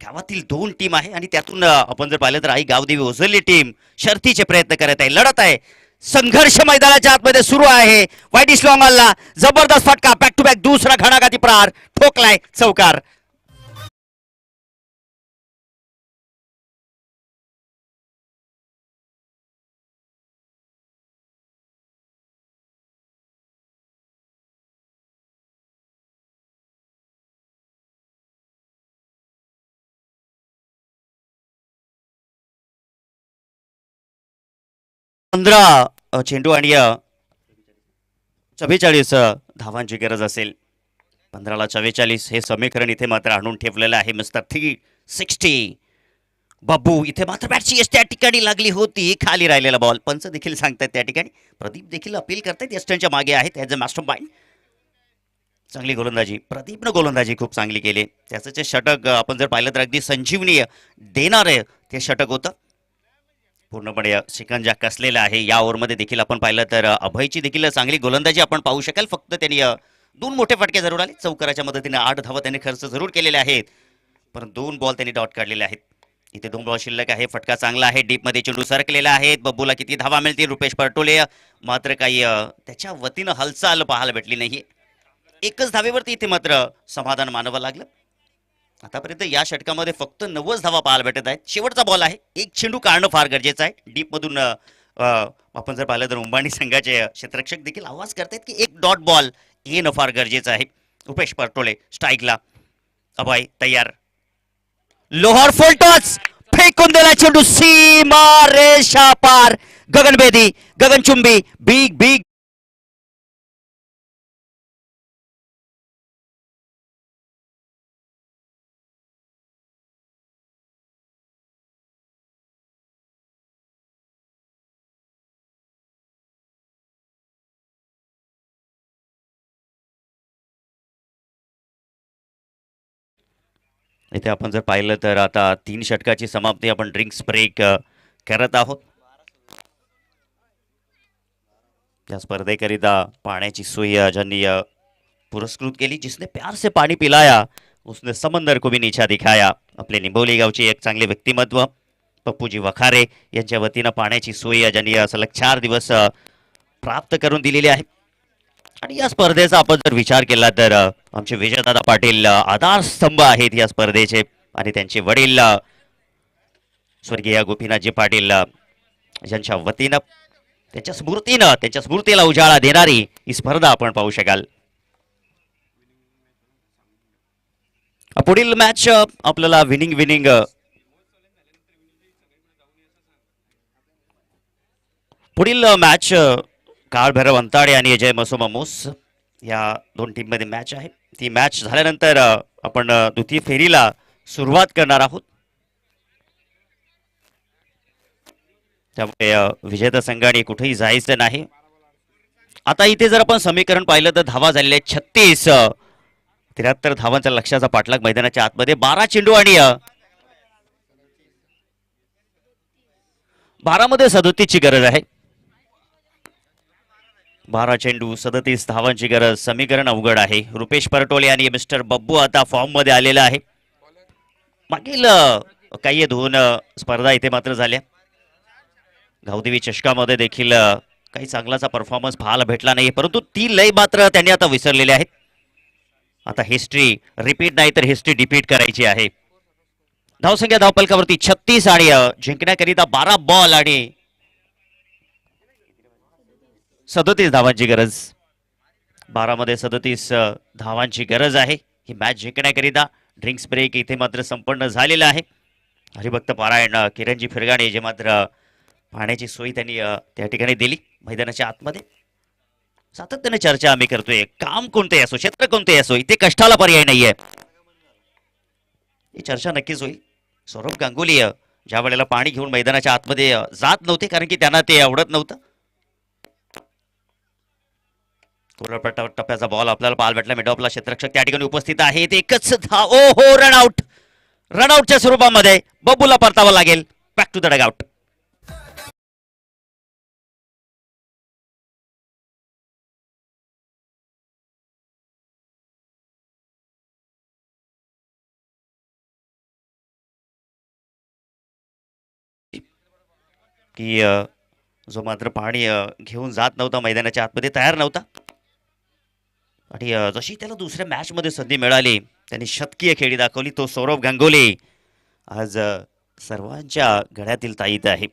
गावातील 2 टीम आहे आणि त्यातून आपण जर पाहिलं तर आई गावदेवी ओझरली टीम शर्थीचे प्रयत्न करत आहे, लढत आहे. संघर्ष मैदानाच्या आतमध्ये सुरू आहे. वाईट इस लॉंग ऑनला जबरदस्त फटका, बॅक टू बॅक दुसरा घणाघाती प्रहार, ठोकलाय चौकार. चेंडू आणि 44 धावांची गरज असेल. 15ला 44 हे समीकरण इथे मात्र आणून ठेवलेलं आहे मिस्टर 360. बाबू इथे मात्र बॅटची यश त्या ठिकाणी लागली होती, खाली राहिलेला बॉल. पंच देखील सांगतात त्या ठिकाणी, प्रदीप देखील अपील करतात, यष्टनच्या मागे आहेत ॲज अ मास्टर माइंड. चांगली गोलंदाजी, प्रदीपनं गोलंदाजी खूप चांगली केली. त्याचं जे षटक आपण जर पाहिलं तर अगदी संजीवनी देणारं ते षटक होतं. पूर्णपणे शिकंजा कसलेला आहे. या ओव्हरमध्ये देखील आपण पाहिलं तर अभयची देखील चांगली गोलंदाजी आपण पाहू शकाल. फक्त त्यांनी 2 मोठे फटके जरूर आले. चौकाराच्या मदतीने 8 धावा त्यांनी खर्च जरूर केलेले आहेत, पण 2 बॉल त्यांनी डॉट काढलेले आहेत. इथे 2 बॉल शिल्लक आहे. फटका चांगला आहे, डीपमध्ये चेंडू सरकलेला आहे. बब्बूला किती धावा मिळतील? रुपेश परटोले मात्र काही त्याच्या वतीनं हालचाल पाहायला भेटली नाही. एकच धावेवरती इथे मात्र समाधान मानावं लागलं. आतापर्यंत या षटकामध्ये फक्त 90 धावा पाहायला भेटत आहेत. शेवटचा बॉल आहे, एक चेंडू काढणं फार गरजेचं आहे. डीपमधून आपण जर पाहिलं तर उंबाणी संघाचे क्षेत्ररक्षक देखील आवाज करतात की एक डॉट बॉल येणं फार गरजेचं आहे. उपेश परटोळे स्ट्राईकला, अभय तयार, लोहार फुलटॉस फेकून दिला चेंडू सीमा रेषा पार. गगनभेदी, गगनचुंबी, बिग बिग इथे आपण जर पाहिलं तर आता 3 षटकाची समाप्ती आपण ड्रिंक्स ब्रेक करत आहोत. या स्पर्धेकरिता पाण्याची सोय ज्यांनी पुरस्कृत केली, जिसने प्यार से पाणी पिलाया उसने समंदर को भी नीचा दिखाया. आपले निंबोली गावचे एक चांगले व्यक्तिमत्व पप्पूजी वखारे यांच्या वतीनं पाण्याची सोय ज्यांनी सलग 4 दिवस प्राप्त करून दिलेली आहे. आणि या स्पर्धेचा आपण जर विचार केला तर आमचे विजयदादा पाटील आधारस्तंभ आहेत या स्पर्धेचे, आणि त्यांचे वडील स्वर्गीय गोपीनाथजी पाटील यांच्या वतीनं त्यांच्या स्मृतीला उजाळा देणारी ही स्पर्धा आपण पाहू शकाल. पुढील मॅच आपल्याला विनिंग पुढील मॅच काळभैरव अंताडे आणि अजय मसोमा मोस या 2 टीममध्ये मॅच आहे. ती मॅच झाल्यानंतर आपण द्वितीय फेरीला सुरुवात करणार आहोत. त्यामुळे विजेता संघाने कुठेही जायचं नाही. आता इथे जर आपण समीकरण पाहिलं तर धावा झालेल्या 36, 73 धावांचा लक्ष्याचा पाठलाग मैदानाच्या आतमध्ये. 12 चेंडू आणि 12 मध्ये 37 ची गरज आहे. 12 चेंडू 37 धावांची गरज. समीकरण अवघड आहे. रुपेश परटोले आणि मिस्टर बब्बू आता फॉर्म मध्ये आलेला आहे. मागील काही 2 स्पर्धा इथे मात्र झाल्या. गावदेवी चषकामध्ये देखील काही चांगलाचा परफॉर्मन्स पाहायला भेटला नाही, परंतु ती लय मात्र त्यांनी आता विसरलेले आहेत. आता हिस्ट्री रिपीट नाही तर हिस्ट्री डिपीट करायची आहे. धावसंख्या धावपलकावरती 36 आणि जिंकण्याकरिता 12 बॉल आणि 37 धावांची गरज. 12 मध्ये 37 धावांची गरज आहे ही मॅच जिंकण्याकरिता. ड्रिंक्स ब्रेक इथे मात्र संपन्न झालेला आहे. हरिभक्त पारायण किरणजी फिरगाणे जे मात्र पाण्याची सोय त्यांनी त्या ठिकाणी दिली मैदानाच्या आतमध्ये. सातत्याने चर्चा आम्ही करतोय, काम कोणते असो, क्षेत्र कोणते असो, इथे कष्टाला पर्याय नाहीये. ही चर्चा नक्कीच होईल. सौरभ गांगुली ज्या वेळेला पाणी घेऊन मैदानाच्या आतमध्ये जात नव्हते कारण की त्यांना ते आवडत नव्हतं. टप्प्याचा बॉल आपल्याला पाहायला भेटला. मिडऑफला क्षेत्ररक्षक त्या ठिकाणी उपस्थित आहेत. एकच धाव, ओ हो, रनआउटच्या स्वरूपामध्ये बब्बूला परतावं लागेल. Back to the dugout. की जो मात्र पाणी घेऊन जात नव्हता, मैदानाच्या आतमध्ये तयार नव्हता. आणि जशी त्याला दुसऱ्या मॅचमध्ये संधी मिळाली त्यांनी शतकीय खेळी दाखवली. तो सौरभ गांगुली आज सर्वांच्या गळ्यातील ताईत आहे.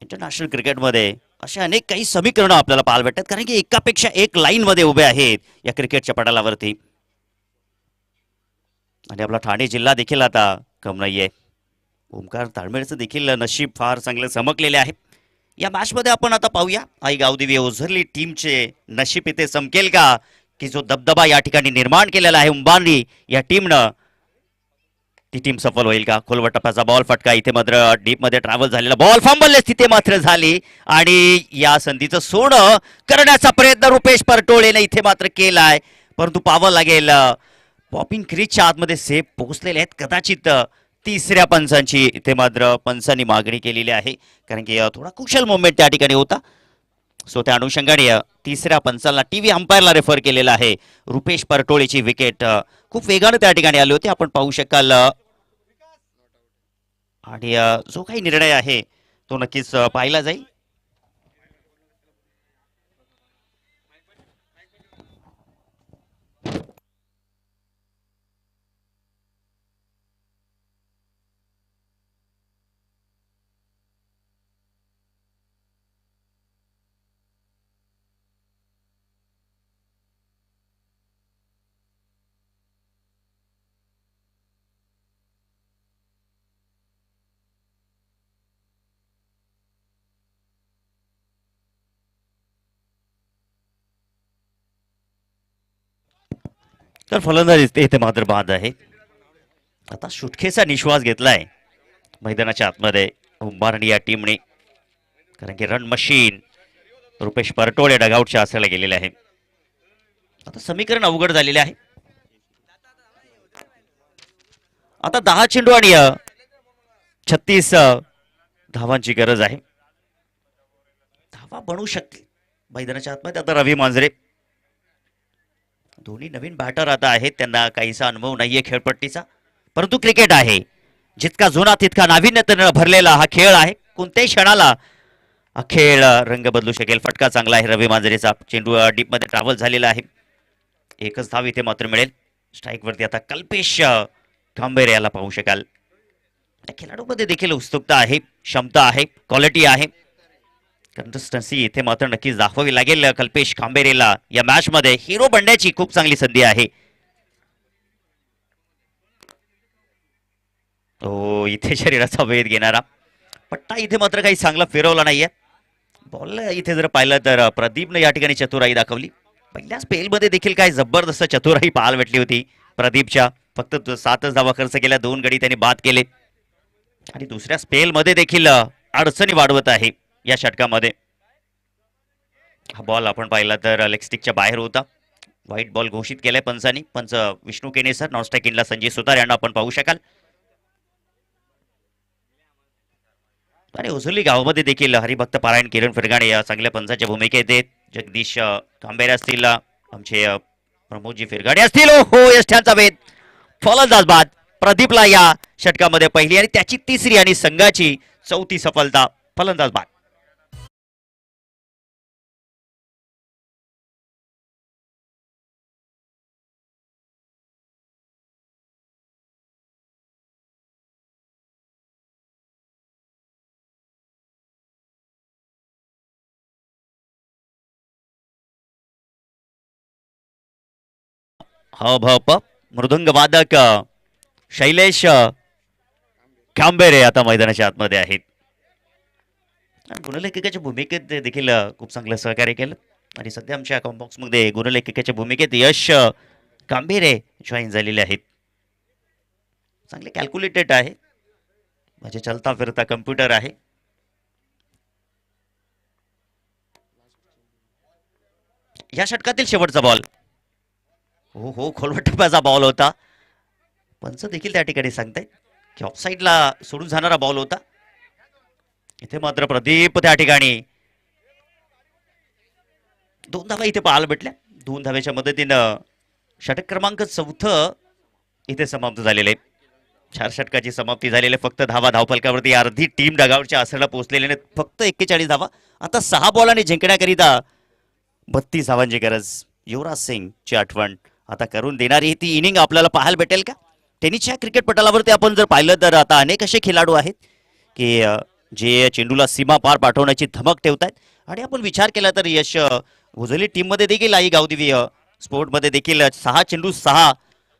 इंटरनॅशनल क्रिकेटमध्ये असे अनेक काही समीकरणं आपल्याला पाहायला भेटतात, कारण की एकापेक्षा एक लाईनमध्ये उभे आहेत या क्रिकेटच्या पटालावरती. आणि आपला ठाणे जिल्हा देखील आता कम नाहीये. ओमकार ताळमेळचं देखील नशीब फार चांगलं चमकलेले आहे. या मॅचमध्ये आपण आता पाहूया आई गावदेवी ओझरली टीमचे नशीब इथे चमकेल का, की जो दबदबा या ठिकाणी निर्माण केलेला आहे उंबारली या टीमनं, ती टीम सफल होईल का. खोलवर टप्प्याचा बॉल फटका, इथे मात्र डीप मध्ये ट्रॅव्हल झालेला बॉल फंबल तिथे मात्र झाली. आणि या संधीचं सोनं करण्याचा प्रयत्न रुपेश परटोळेने इथे मात्र केलाय, परंतु पाहावं लागेल पॉपिंग क्रीजच्या आतमध्ये सेफ पोहोचलेले आहेत. कदाचित तिसऱ्या पंचांची इथे मात्र पंचांनी मागणी केलेली आहे, कारण की थोडा कुशल मोमेंट त्या ठिकाणी होता. सो त्या अनुषंगाने तिसऱ्या पंचाला टीव्ही अंपायरला रेफर केलेला आहे. रुपेश परटोळेची विकेट खूप वेगाने त्या ठिकाणी आली होती, आपण पाहू शकाल. आणि जो काही निर्णय आहे तो नक्कीच पाहिला जाईल. तर फलंदाज इथे मात्र बाद आहे. आता सुटकेचा निश्वास घेतलाय मैदानाच्या आतमध्ये उंबारणी या टीमने, कारण की रन मशीन रुपेश परटोळे डगआउटच्या असायला गेलेले आहे. आता समीकरण अवघड झालेले आहे. आता 10 चेंडू आणि 36 धावांची गरज आहे. धावा बनवू शकते मैदानाच्या आतमध्ये. आता रवी मांजरे दोन्ही नवीन बॅटर आता आहेत, त्यांना काहीसा अनुभव नाहीये खेळपट्टीचा, परंतु क्रिकेट आहे. जितका जुना तितका नाविन्यतेने भरलेला हा खेळ आहे. कोणत्याही क्षणाला हा खेळ रंग बदलू शकेल. फटका चांगला आहे रवी मांजरेचा. चेंडू डीप मध्ये ट्रॅव्हल झालेला आहे. एकच धाव इथे मात्र मिळेल. स्ट्राईक वरती आता कल्पेश कांबेरे याला पाहू शकाल. या खेळाडूमध्ये देखील उत्सुकता आहे, क्षमता आहे, क्वालिटी आहे. कंसिस्टन्सी इथे मात्र नक्कीच दाखवावी लागेल कल्पेश खांबेरेला. या मॅच मध्ये हिरो बनण्याची खूप चांगली संधी आहे. तो इथे शरीराचा वेध घेणारा पट्टा इथे मात्र काही चांगला फिरवला नाहीये. बॉल इथे जर पाहिलं तर प्रदीपने या ठिकाणी चतुराई दाखवली. पहिल्या स्पेलमध्ये देखील काय जबरदस्त चतुराई पाहायला भेटली होती प्रदीपच्या. फक्त 7च धावा खर्च केल्या, 2 गडी त्यांनी बाद केले. आणि दुसऱ्या स्पेलमध्ये देखील अडचणी वाढवत आहे या षटकामध्ये. हा बॉल आपण पाहिला तर लेग स्टिकच्या बाहेर होता. व्हाईट बॉल घोषित केलाय पंचांनी. पंच विष्णू केनेसर, नॉन स्ट्राईक इनला संजय सुतार यांना आपण पाहू शकाल. आणि ओझरली गावामध्ये देखील हरिभक्त पारायण, किरण फिरगाणे या चांगल्या पंचाच्या भूमिकेत आहेत. जगदीश कांबेरे असतील, आमचे प्रमोदजी फिरगाणे असतील. हो, यष्ट्यांचा वेध. फलंदाज बाद. प्रदीपला या षटकामध्ये पहिली आणि त्याची तिसरी आणि संघाची 4थी सफलता. फलंदाज बाद. मृदंग वादक शैलेश कांबेरे आता मैदानाच्या आतमध्ये आहेत. गुणलेखकाच्या भूमिकेत देखील खूप चांगलं सहकार्य केलं. आणि सध्या आमच्या कॉम्बॉक्स मध्ये गुणलेखकाच्या भूमिकेत यश कांबेरे जॉईन झालेले आहेत. चांगले कॅल्क्युलेटेड आहे, म्हणजे चलता फिरता कम्प्युटर आहे. या षटकातील शेवटचा बॉल. हो, खोलवर टप्प्याचा बॉल होता. पंच देखील त्या ठिकाणी सांगतायत की ऑफसाईडला सोडून जाणारा बॉल होता. इथे मात्र प्रदीप त्या ठिकाणी 2 धावा इथे पाहायला भेटल्या. 2 धाव्याच्या मदतीनं षटक क्रमांक 4 इथे समाप्त झालेले. 4 षटकाची समाप्ती झालेली आहे. फक्त धावा धावफलकावरती अर्धी टीम डगावरच्या आसराला पोहोचलेली नाही. फक्त 41 धावा. आता 6 बॉलाने जिंकण्याकरिता 32 धावांची गरज. युवराज सिंगची आठवण आता करून देणारी ती इनिंग आपल्याला पाहायला भेटेल का? टेनिसच्या क्रिकेट पटलावरती आपण जर पाहिलं तर आता अनेक असे खेळाडू आहेत की जे चेंडूला सीमा पार पाठवण्याची धमक ठेवतात. आणि आपण विचार केला तर यश उजली टीममध्ये देखील आई गावदेवी स्पोर्टमध्ये देखील 6 चेंडू 6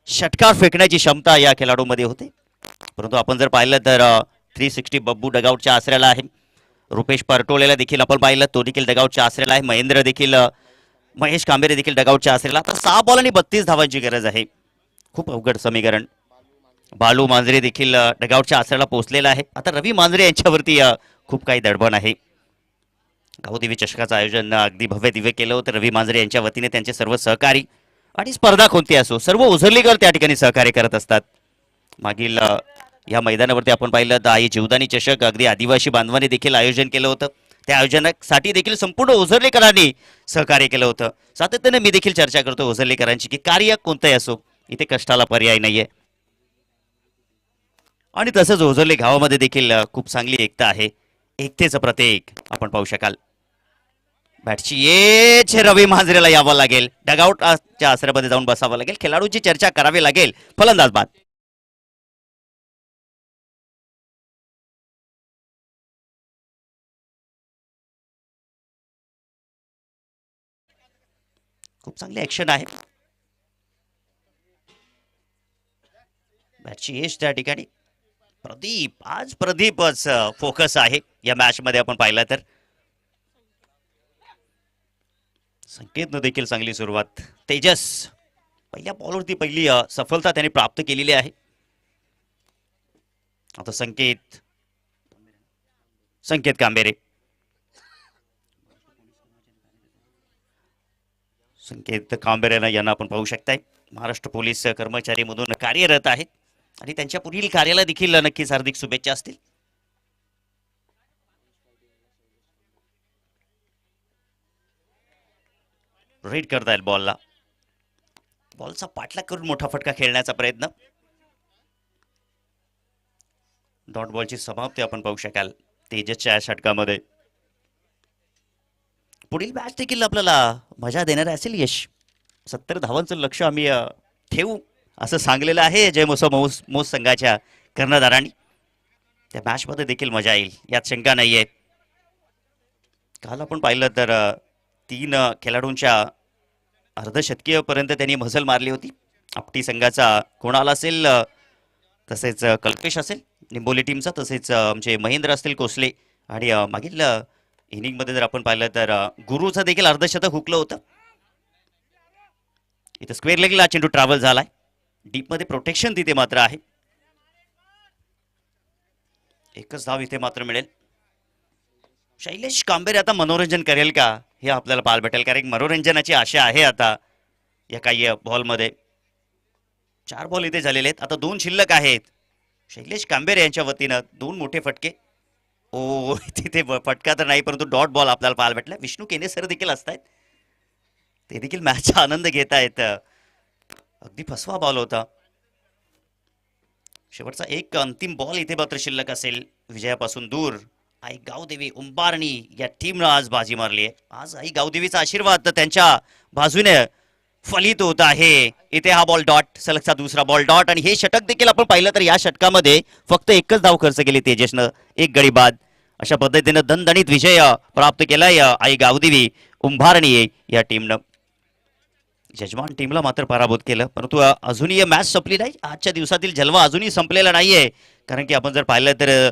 षटकार फेकण्याची क्षमता या खेळाडूमध्ये होते. परंतु आपण जर पाहिलं तर 360 बब्बू डगआउटच्या आसऱ्याला आहे. रुपेश परटोलेला देखील आपण पाहिलं, तो देखील डगआउटच्या आसऱ्याला आहे. महेंद्र देखील महेश कांबेरे देखील डगआउटच्या आसऱ्याला. आता 6 बॉल आणि 32 धावांची गरज आहे. खूप अवघड समीकरण. बालू मांजरे देखील डगआउटच्या आसऱ्याला पोहोचलेला आहे. आता रवी मांजरे यांच्यावरती खूप काही दडबण आहे. गावदेवी चषकाचं आयोजन अगदी भव्य दिव्य केलं होतं रवी मांजरे यांच्या वतीने. त्यांचे सर्व सहकारी आणि स्पर्धा कोणती असो सर्व उझरलीकर त्या ठिकाणी सहकार्य करत असतात. मागील या मैदानावरती आपण पाहिलं तर आई जीवदानी चषक अगदी आदिवासी बांधवांनी देखील आयोजन केलं होतं. त्या आयोजनासाठी देखील संपूर्ण ओझरलेकरांनी सहकार्य केलं होतं. सातत्याने मी देखील चर्चा करतो ओझरलेकरांची की कार्य कोणतंही असो इथे कष्टाला पर्याय नाहीये. आणि तसंच ओझरले गावामध्ये देखील खूप चांगली एकता आहे. एकतेचं प्रतीक आपण पाहू शकाल. बॅटची येच रवी मांजरेला यावं लागेल. डगआउटच्या आसऱ्यामध्ये जाऊन बसावं लागेल. खेळाडूची चर्चा करावी लागेल. फलंदाज बाद. खूप चांगली ऍक्शन आहे. बॅटची येच त्या ठिकाणी. प्रदीप आज प्रदीपच फोकस आहे या मॅच मध्ये आपण पाहिलं तर. संकेतनं देखील चांगली सुरुवात. तेजस पहिल्या बॉलवरती पहिली सफलता त्यांनी प्राप्त केलेली आहे. आता संकेत कांबेरे. संकेत कांबेरे यांना आपण पाहू शकताय महाराष्ट्र पोलीस कर्मचारी म्हणून कार्यरत आहेत आणि त्यांच्या पुढील कार्याला देखील नक्कीच हार्दिक शुभेच्छा असतील. रीड करता येईल बॉलला. बॉलचा पाठलाग करून मोठा फटका खेळण्याचा प्रयत्न. डॉट बॉलची समाप्ती आपण पाहू शकाल तेजसच्या षटकामध्ये. पुढील मॅच देखील आपल्याला मजा देणार असेल. यश 70 धावांचं लक्ष आम्ही ठेवू असं सांगलेलं आहे जय मोस संघाच्या कर्णधारांनी. त्या मॅचमध्ये देखील मजा येईल यात शंका नाहीये. काल आपण पाहिलं तर 3 खेळाडूंच्या अर्धशतकीय पर्यंत त्यांनी मजल मारली होती. आपटी संघाचा कोणाला असेल, तसेच कल्पेश असेल निंबोली टीमचा, तसेच आमचे महेंद्र असतील कोसले. आणि मागील इनिंगमध्ये जर आपण पाहिलं तर गुरुचं देखील अर्धशतक हुकलं होतं. इथं स्क्वेअर लेगला चेंडू ट्रॅव्हल झालाय. डीपमध्ये प्रोटेक्शन तिथे मात्र आहे. एकच धाव इथे मात्र मिळेल. शैलेश कांबेरे आता मनोरंजन करेल का हे आपल्याला पाहायला भेटेल, कारण मनोरंजनाची आशा आहे आता या काही बॉलमध्ये. 4 बॉल इथे झालेले आहेत. आता 2 शिल्लक आहेत. शैलेश कांबेरे यांच्या वतीनं 2 मोठे फटके. ओ तिथे फटका तर नाही परंतु डॉट बॉल आपल्याला पाहायला भेटला. विष्णू केने सर देखील असतायत. ते देखील मॅचचा आनंद घेत आहेत. अगदी फसवा बॉल होता. शेवटचा एक अंतिम बॉल इथे मात्र शिल्लक असेल. विजयापासून दूर आई गावदेवी उंबारणी या टीमनं आज बाजी मारली आहे. आज आई गावदेवीचा आशीर्वाद तर त्यांच्या बाजूने फलित होत आहे. इथे हा बॉल डॉट, सलगचा दुसरा बॉल डॉट. आणि हे षटक देखील आपण पाहिलं तर या षटकामध्ये फक्त एकच धाव खर्च केली तेजसनं, 1 गडी बाद. अशा पद्धतीनं दणदणीत विजय प्राप्त केलाय आई गावदेवी उंबारणी या टीमनं. यजमान टीमला मात्र पराभूत केलं. परंतु अजूनही मॅच संपली नाही. आजच्या दिवसातील जलवा अजूनही संपलेला नाहीये. कारण की आपण जर पाहिलं तर